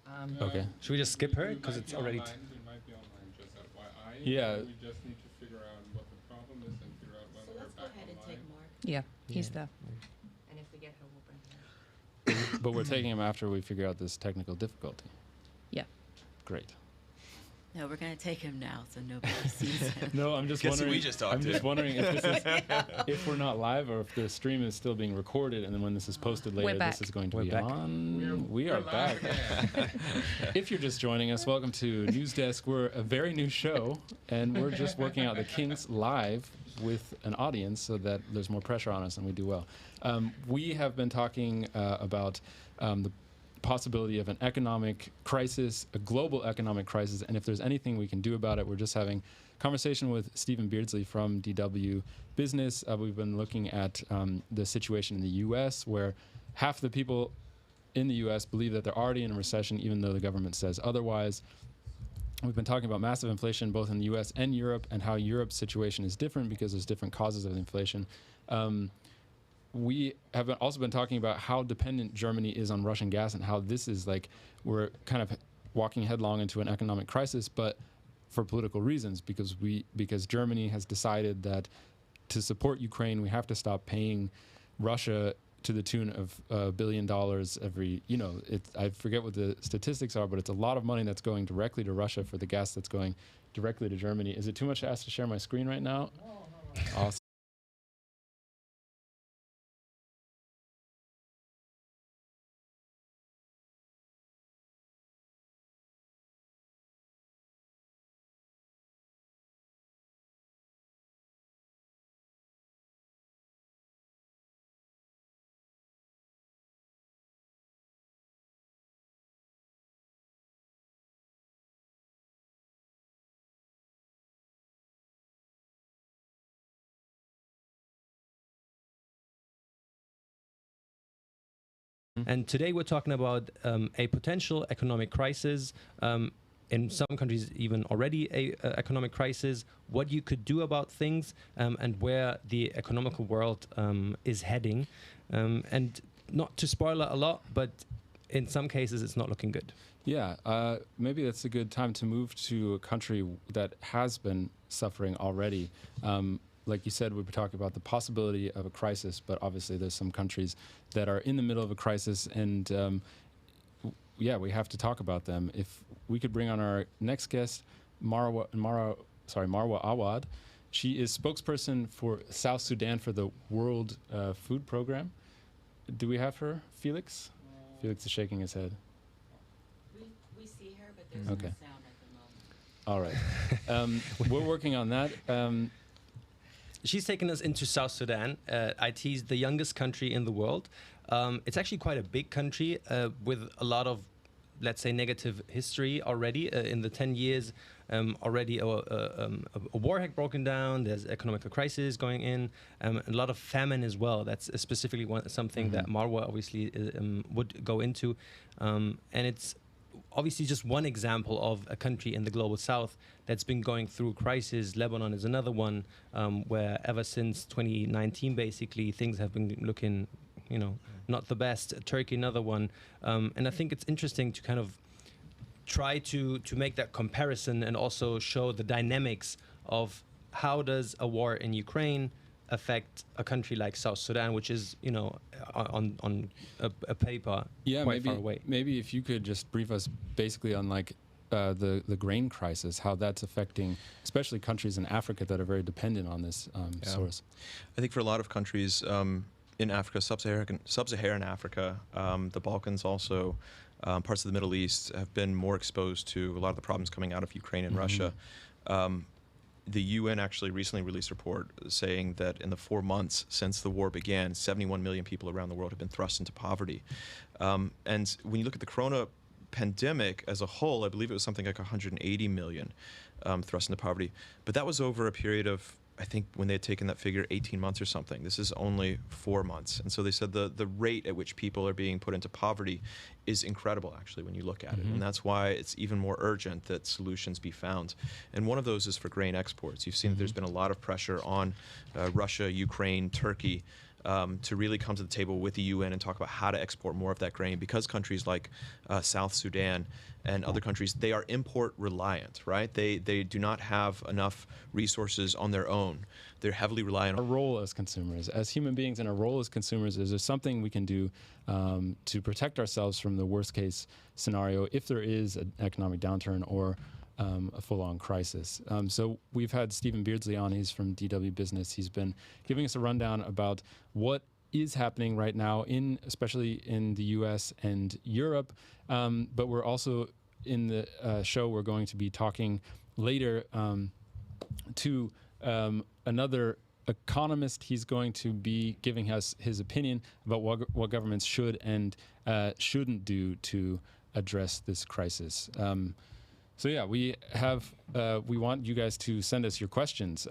Okay. Should we just skip her because it's already? We might be online, just FYI. Yeah. We just need to figure out what the problem is and figure out when So we're let's go back ahead and online. take Mark. Yeah, he's Yeah. there. And if we get her, we'll bring her. But we're taking him after we figure out this technical difficulty. Yeah. Great. No, we're going to take him now so nobody sees him. No, I'm just Guess who wondering. we just talked I'm to? just wondering if this is, if we're not live or if the stream is still being recorded, and then when this is posted later, back. this is going to We're be back. on. We are We're back. live again. If you're just joining us, welcome to News Desk. We're a very new show, and we're just working out the kinks live with an audience so that there's more pressure on us and we do well. We have been talking about the possibility of an economic crisis, a global economic crisis, and if there's anything we can do about it. We're just having conversation with Stephen Beardsley from DW Business. We've been looking at the situation in the U.S., where half the people in the U.S. believe that they're already in a recession, even though the government says otherwise. We've been talking about massive inflation both in the U.S. and Europe, and how Europe's situation is different because there's different causes of the inflation. We have also been talking about how dependent Germany is on Russian gas, and how this is like we're kind of walking headlong into an economic crisis, but for political reasons, because Germany has decided that to support Ukraine, we have to stop paying Russia to the tune of $1 billion every, I forget what the statistics are, but it's a lot of money that's going directly to Russia for the gas that's going directly to Germany. Is it too much to ask to share my screen right now? No. Awesome. And today we're talking about a potential economic crisis. In some countries, even already a economic crisis. What you could do about things, and where the economical world is heading. And not to spoil a lot, but in some cases, it's not looking good. Yeah, maybe that's a good time to move to a country that has been suffering already. Like you said, we were talking about the possibility of a crisis, but obviously there's some countries that are in the middle of a crisis, and we have to talk about them. If we could bring on our next guest, Marwa Awad. She is spokesperson for South Sudan for the World Food Program. Do we have her, Felix? Felix is shaking his head. We see her, but there's Okay. no sound at the moment. All right. We're working on that. She's taken us into South Sudan. IT is the youngest country in the world. It's actually quite a big country with a lot of, let's say, negative history already. In the 10 years, already a war had broken down. There's economic crisis going in, a lot of famine as well. That's specifically something that Marwa obviously would go into. And it's obviously just one example of a country in the global south that's been going through crisis. Lebanon is another one, where ever since 2019, basically, things have been looking, not the best. Turkey, another one. And I think it's interesting to kind of try to make that comparison and also show the dynamics of how does a war in Ukraine affect a country like South Sudan, which is, on a paper quite far away. Maybe if you could just brief us basically on the grain crisis, how that's affecting especially countries in Africa that are very dependent on this source. I think for a lot of countries in Africa, sub-Saharan Africa, the Balkans also, parts of the Middle East have been more exposed to a lot of the problems coming out of Ukraine and Russia. the UN actually recently released a report saying that in the 4 months since the war began, 71 million people around the world have been thrust into poverty. And when you look at the corona pandemic as a whole, I believe it was something like 180 million thrust into poverty. But that was over a period of, I think when they had taken that figure, 18 months or something. This is only 4 months. And so they said the rate at which people are being put into poverty is incredible, actually, when you look at it. And that's why it's even more urgent that solutions be found. And one of those is for grain exports. You've seen that there's been a lot of pressure on Russia, Ukraine, Turkey, to really come to the table with the UN and talk about how to export more of that grain, because countries like South Sudan and other countries, they are import reliant, right? They do not have enough resources on their own. They're heavily reliant Our on role as consumers, as human beings, and our role as consumers, is there something we can do to protect ourselves from the worst case scenario if there is an economic downturn or a full-on crisis. So we've had Stephen Beardsley on. He's from DW Business. He's been giving us a rundown about what is happening right now, especially in the U.S. and Europe. But we're also in the show, we're going to be talking later to another economist. He's going to be giving us his opinion about what governments should and shouldn't do to address this crisis. So yeah, we want you guys to send us your questions.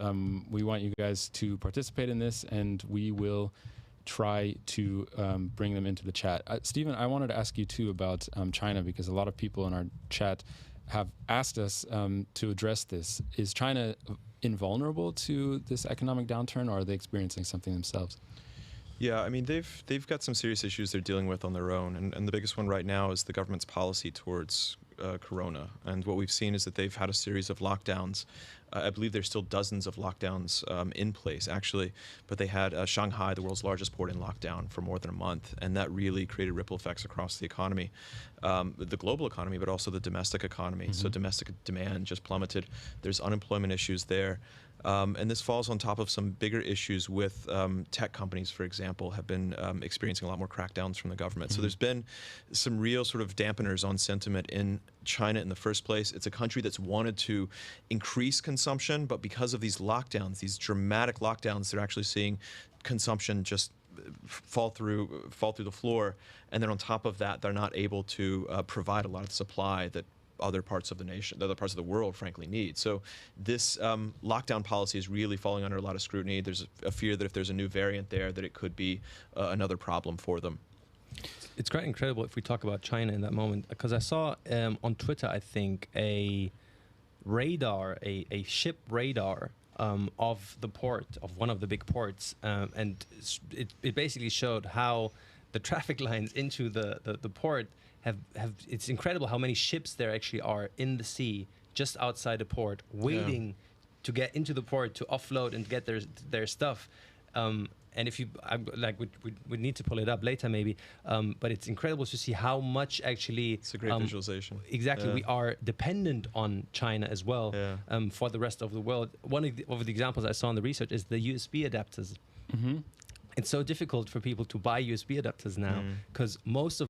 We want you guys to participate in this, and we will try to bring them into the chat. Stephen, I wanted to ask you too about China, because a lot of people in our chat have asked us to address this. Is China invulnerable to this economic downturn, or are they experiencing something themselves? Yeah, I mean, they've got some serious issues they're dealing with on their own, and the biggest one right now is the government's policy towards corona. And what we've seen is that they've had a series of lockdowns. I believe there's still dozens of lockdowns in place, actually, but they had Shanghai, the world's largest port, in lockdown for more than a month, and that really created ripple effects across the economy, the global economy, but also the domestic economy. So domestic demand just plummeted. There's unemployment issues there. And this falls on top of some bigger issues with tech companies, for example, have been experiencing a lot more crackdowns from the government. So there's been some real sort of dampeners on sentiment in China in the first place. It's a country that's wanted to increase consumption, but because of these lockdowns, these dramatic lockdowns, they're actually seeing consumption just fall through the floor. And then on top of that, they're not able to provide a lot of the supply that other parts of the nation, other parts of the world, frankly, need. So this lockdown policy is really falling under a lot of scrutiny. There's a fear that if there's a new variant there, that it could be another problem for them. It's quite incredible if we talk about China in that moment, because I saw on Twitter, I think, a radar, a ship radar of the port, of one of the big ports, and it basically showed how the traffic lines into the port have it's incredible how many ships there actually are in the sea just outside the port waiting to get into the port to offload and get their stuff. And if you we need to pull it up later maybe, but it's incredible to see how much actually It's a great visualization. Exactly, we are dependent on China as well for the rest of the world. One of the examples I saw in the research is the USB adapters. It's so difficult for people to buy USB adapters now because most of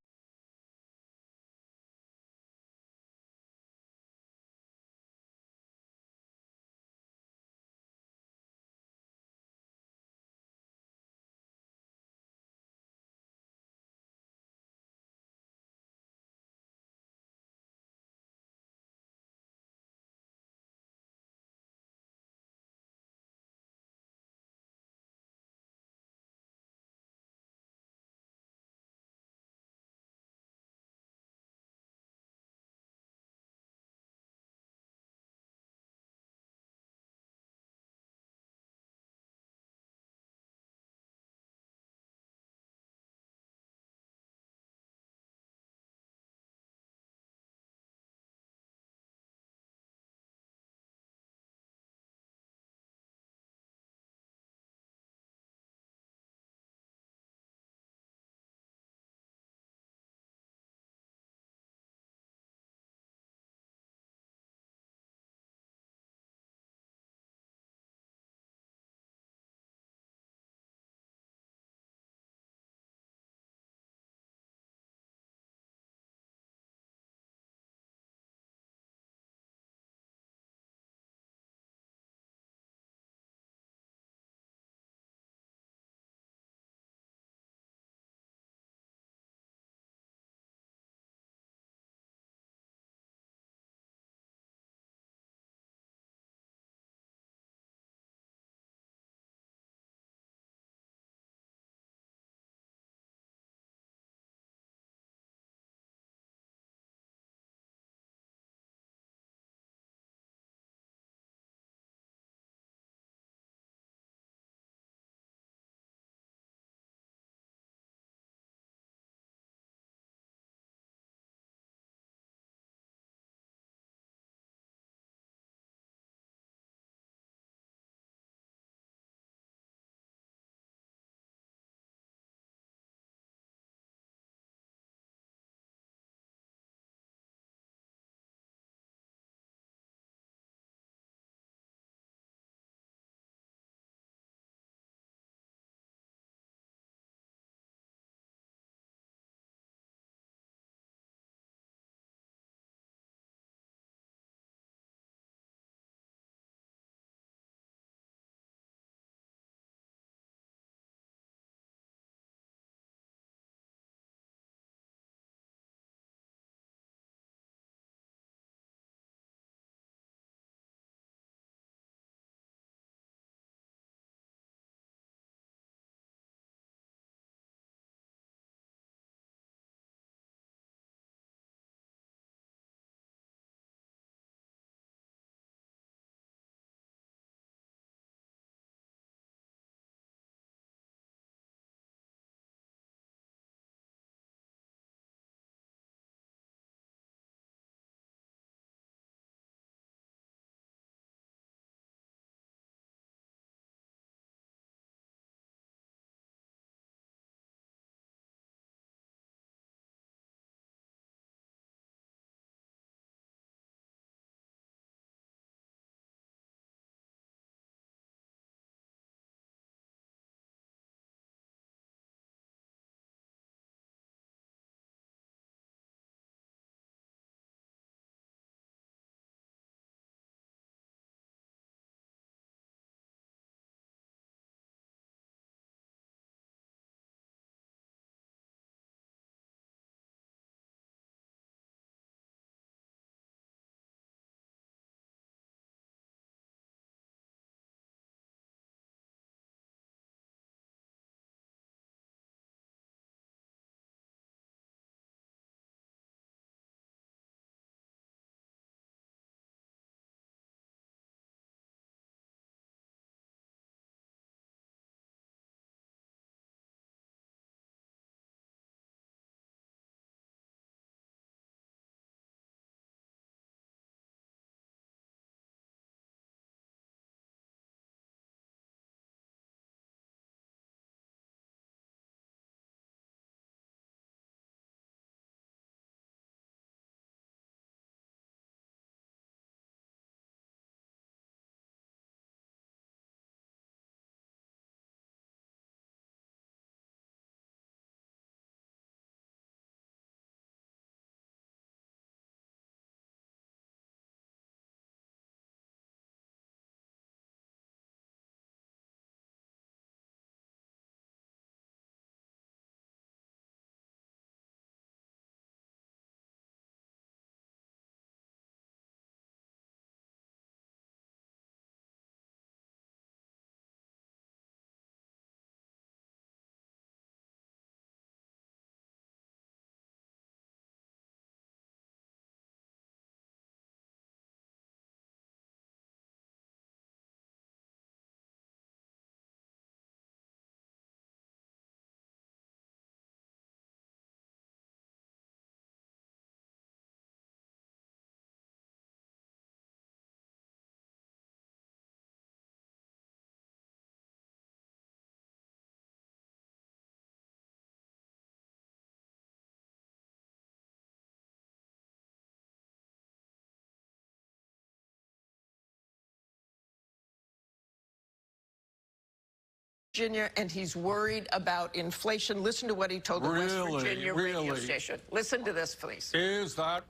Virginia, and he's worried about inflation. Listen to what he told the West Virginia radio station. Listen to this, please. Is that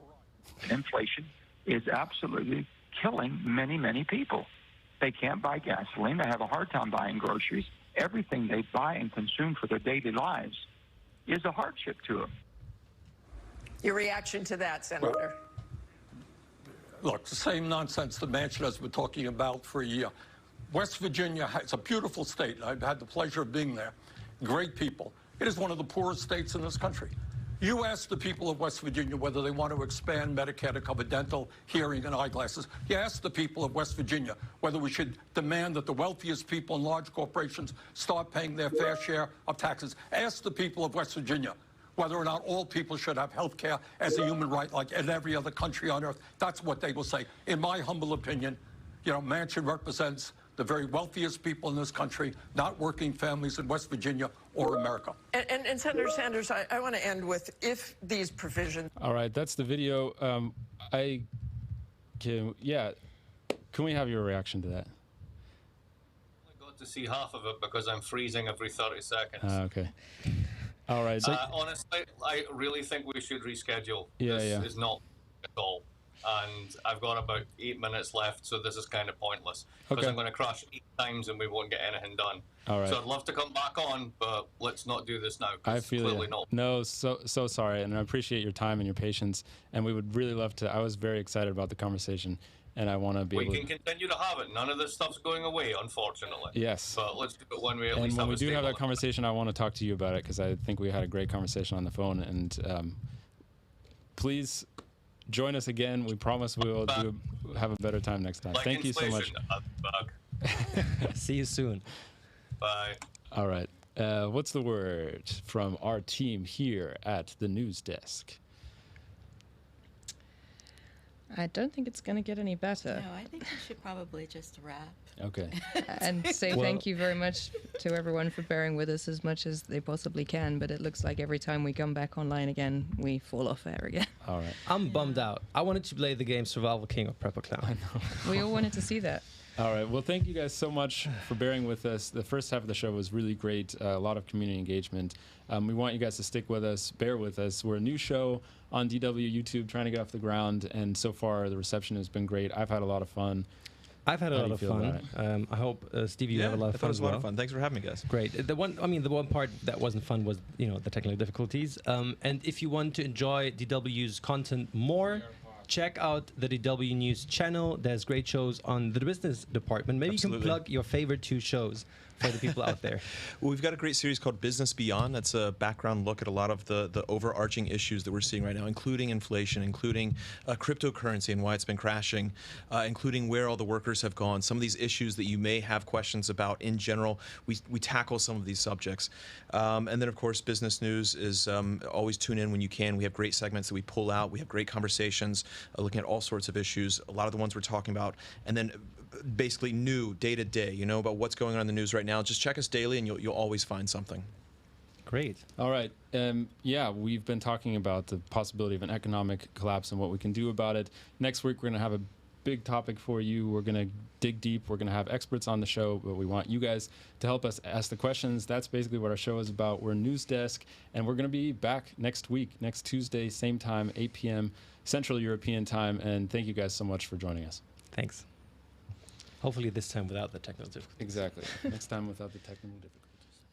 right? Inflation is absolutely killing many, many people. They can't buy gasoline. They have a hard time buying groceries. Everything they buy and consume for their daily lives is a hardship to them. Your reaction to that, Senator? Look, the same nonsense that Manchin has been talking about for a year. West Virginia, it's a beautiful state. I've had the pleasure of being there. Great people. It is one of the poorest states in this country. You ask the people of West Virginia whether they want to expand Medicare to cover dental, hearing, and eyeglasses. You ask the people of West Virginia whether we should demand that the wealthiest people in large corporations start paying their fair share of taxes. Ask the people of West Virginia whether or not all people should have health care as a human right like in every other country on earth. That's what they will say. In my humble opinion, Manchin represents the very wealthiest people in this country, not working families in West Virginia or America. And Senator Sanders, I want to end with, if these provisions... All right, that's the video. Can we have your reaction to that? I got to see half of it because I'm freezing every 30 seconds. Okay. All right. So, honestly, I really think we should reschedule. Yeah, this is not at all. And I've got about 8 minutes left, so this is kind of pointless. Because I'm going to crash 8 times and we won't get anything done. All right. So I'd love to come back on, but let's not do this now. I feel clearly not. No, so sorry, and I appreciate your time and your patience. And we would really love to. I was very excited about the conversation, and I want to be able to... We can continue to have it. None of this stuff's going away, unfortunately. Yes. But let's do it when we at and least when have we a do have that stable- conversation, I want to talk to you about it, because I think we had a great conversation on the phone. And please join us again. We promise we will have a better time next time. Like Thank you so much. See you soon. Bye. All right. What's the word from our team here at the news desk? I don't think it's going to get any better. No, I think we should probably just wrap. Okay. And say thank you very much to everyone for bearing with us as much as they possibly can. But it looks like every time we come back online again, we fall off air again. All right. I'm bummed out. I wanted to play the game Survival King or Prepper Clown. I know. We all wanted to see that. All right. Well, thank you guys so much for bearing with us. The first half of the show was really great. A lot of community engagement. We want you guys to stick with us, bear with us. We're a new show on DW YouTube trying to get off the ground. And so far, the reception has been great. I've had a lot of fun. I've had a lot of fun. I hope, Steve, you have a lot of fun as well. It was a lot of fun. Thanks for having me, guys. Great. The one part that wasn't fun was, the technical difficulties. And if you want to enjoy DW's content more, check out the DW News channel. There's great shows on the business department. Maybe you can plug your favorite 2 shows for the people out there. Well, we've got a great series called Business Beyond. That's a background look at a lot of the overarching issues that we're seeing right now, including inflation, including cryptocurrency and why it's been crashing, including where all the workers have gone. Some of these issues that you may have questions about in general, we tackle some of these subjects. And then, of course, business news is always tune in when you can. We have great segments that we pull out. We have great conversations looking at all sorts of issues, a lot of the ones we're talking about. And then basically new day to day, about what's going on in the news right now. Just check us daily and you'll always find something. Great. All right. We've been talking about the possibility of an economic collapse and what we can do about it. Next week, we're going to have a big topic for you. We're going to dig deep. We're going to have experts on the show, but we want you guys to help us ask the questions. That's basically what our show is about. We're a news desk, and we're going to be back next week, next Tuesday, same time, 8 p.m. Central European time. And thank you guys so much for joining us. Thanks. Hopefully this time without the technical difficulties. Exactly. Next time without the technical difficulties.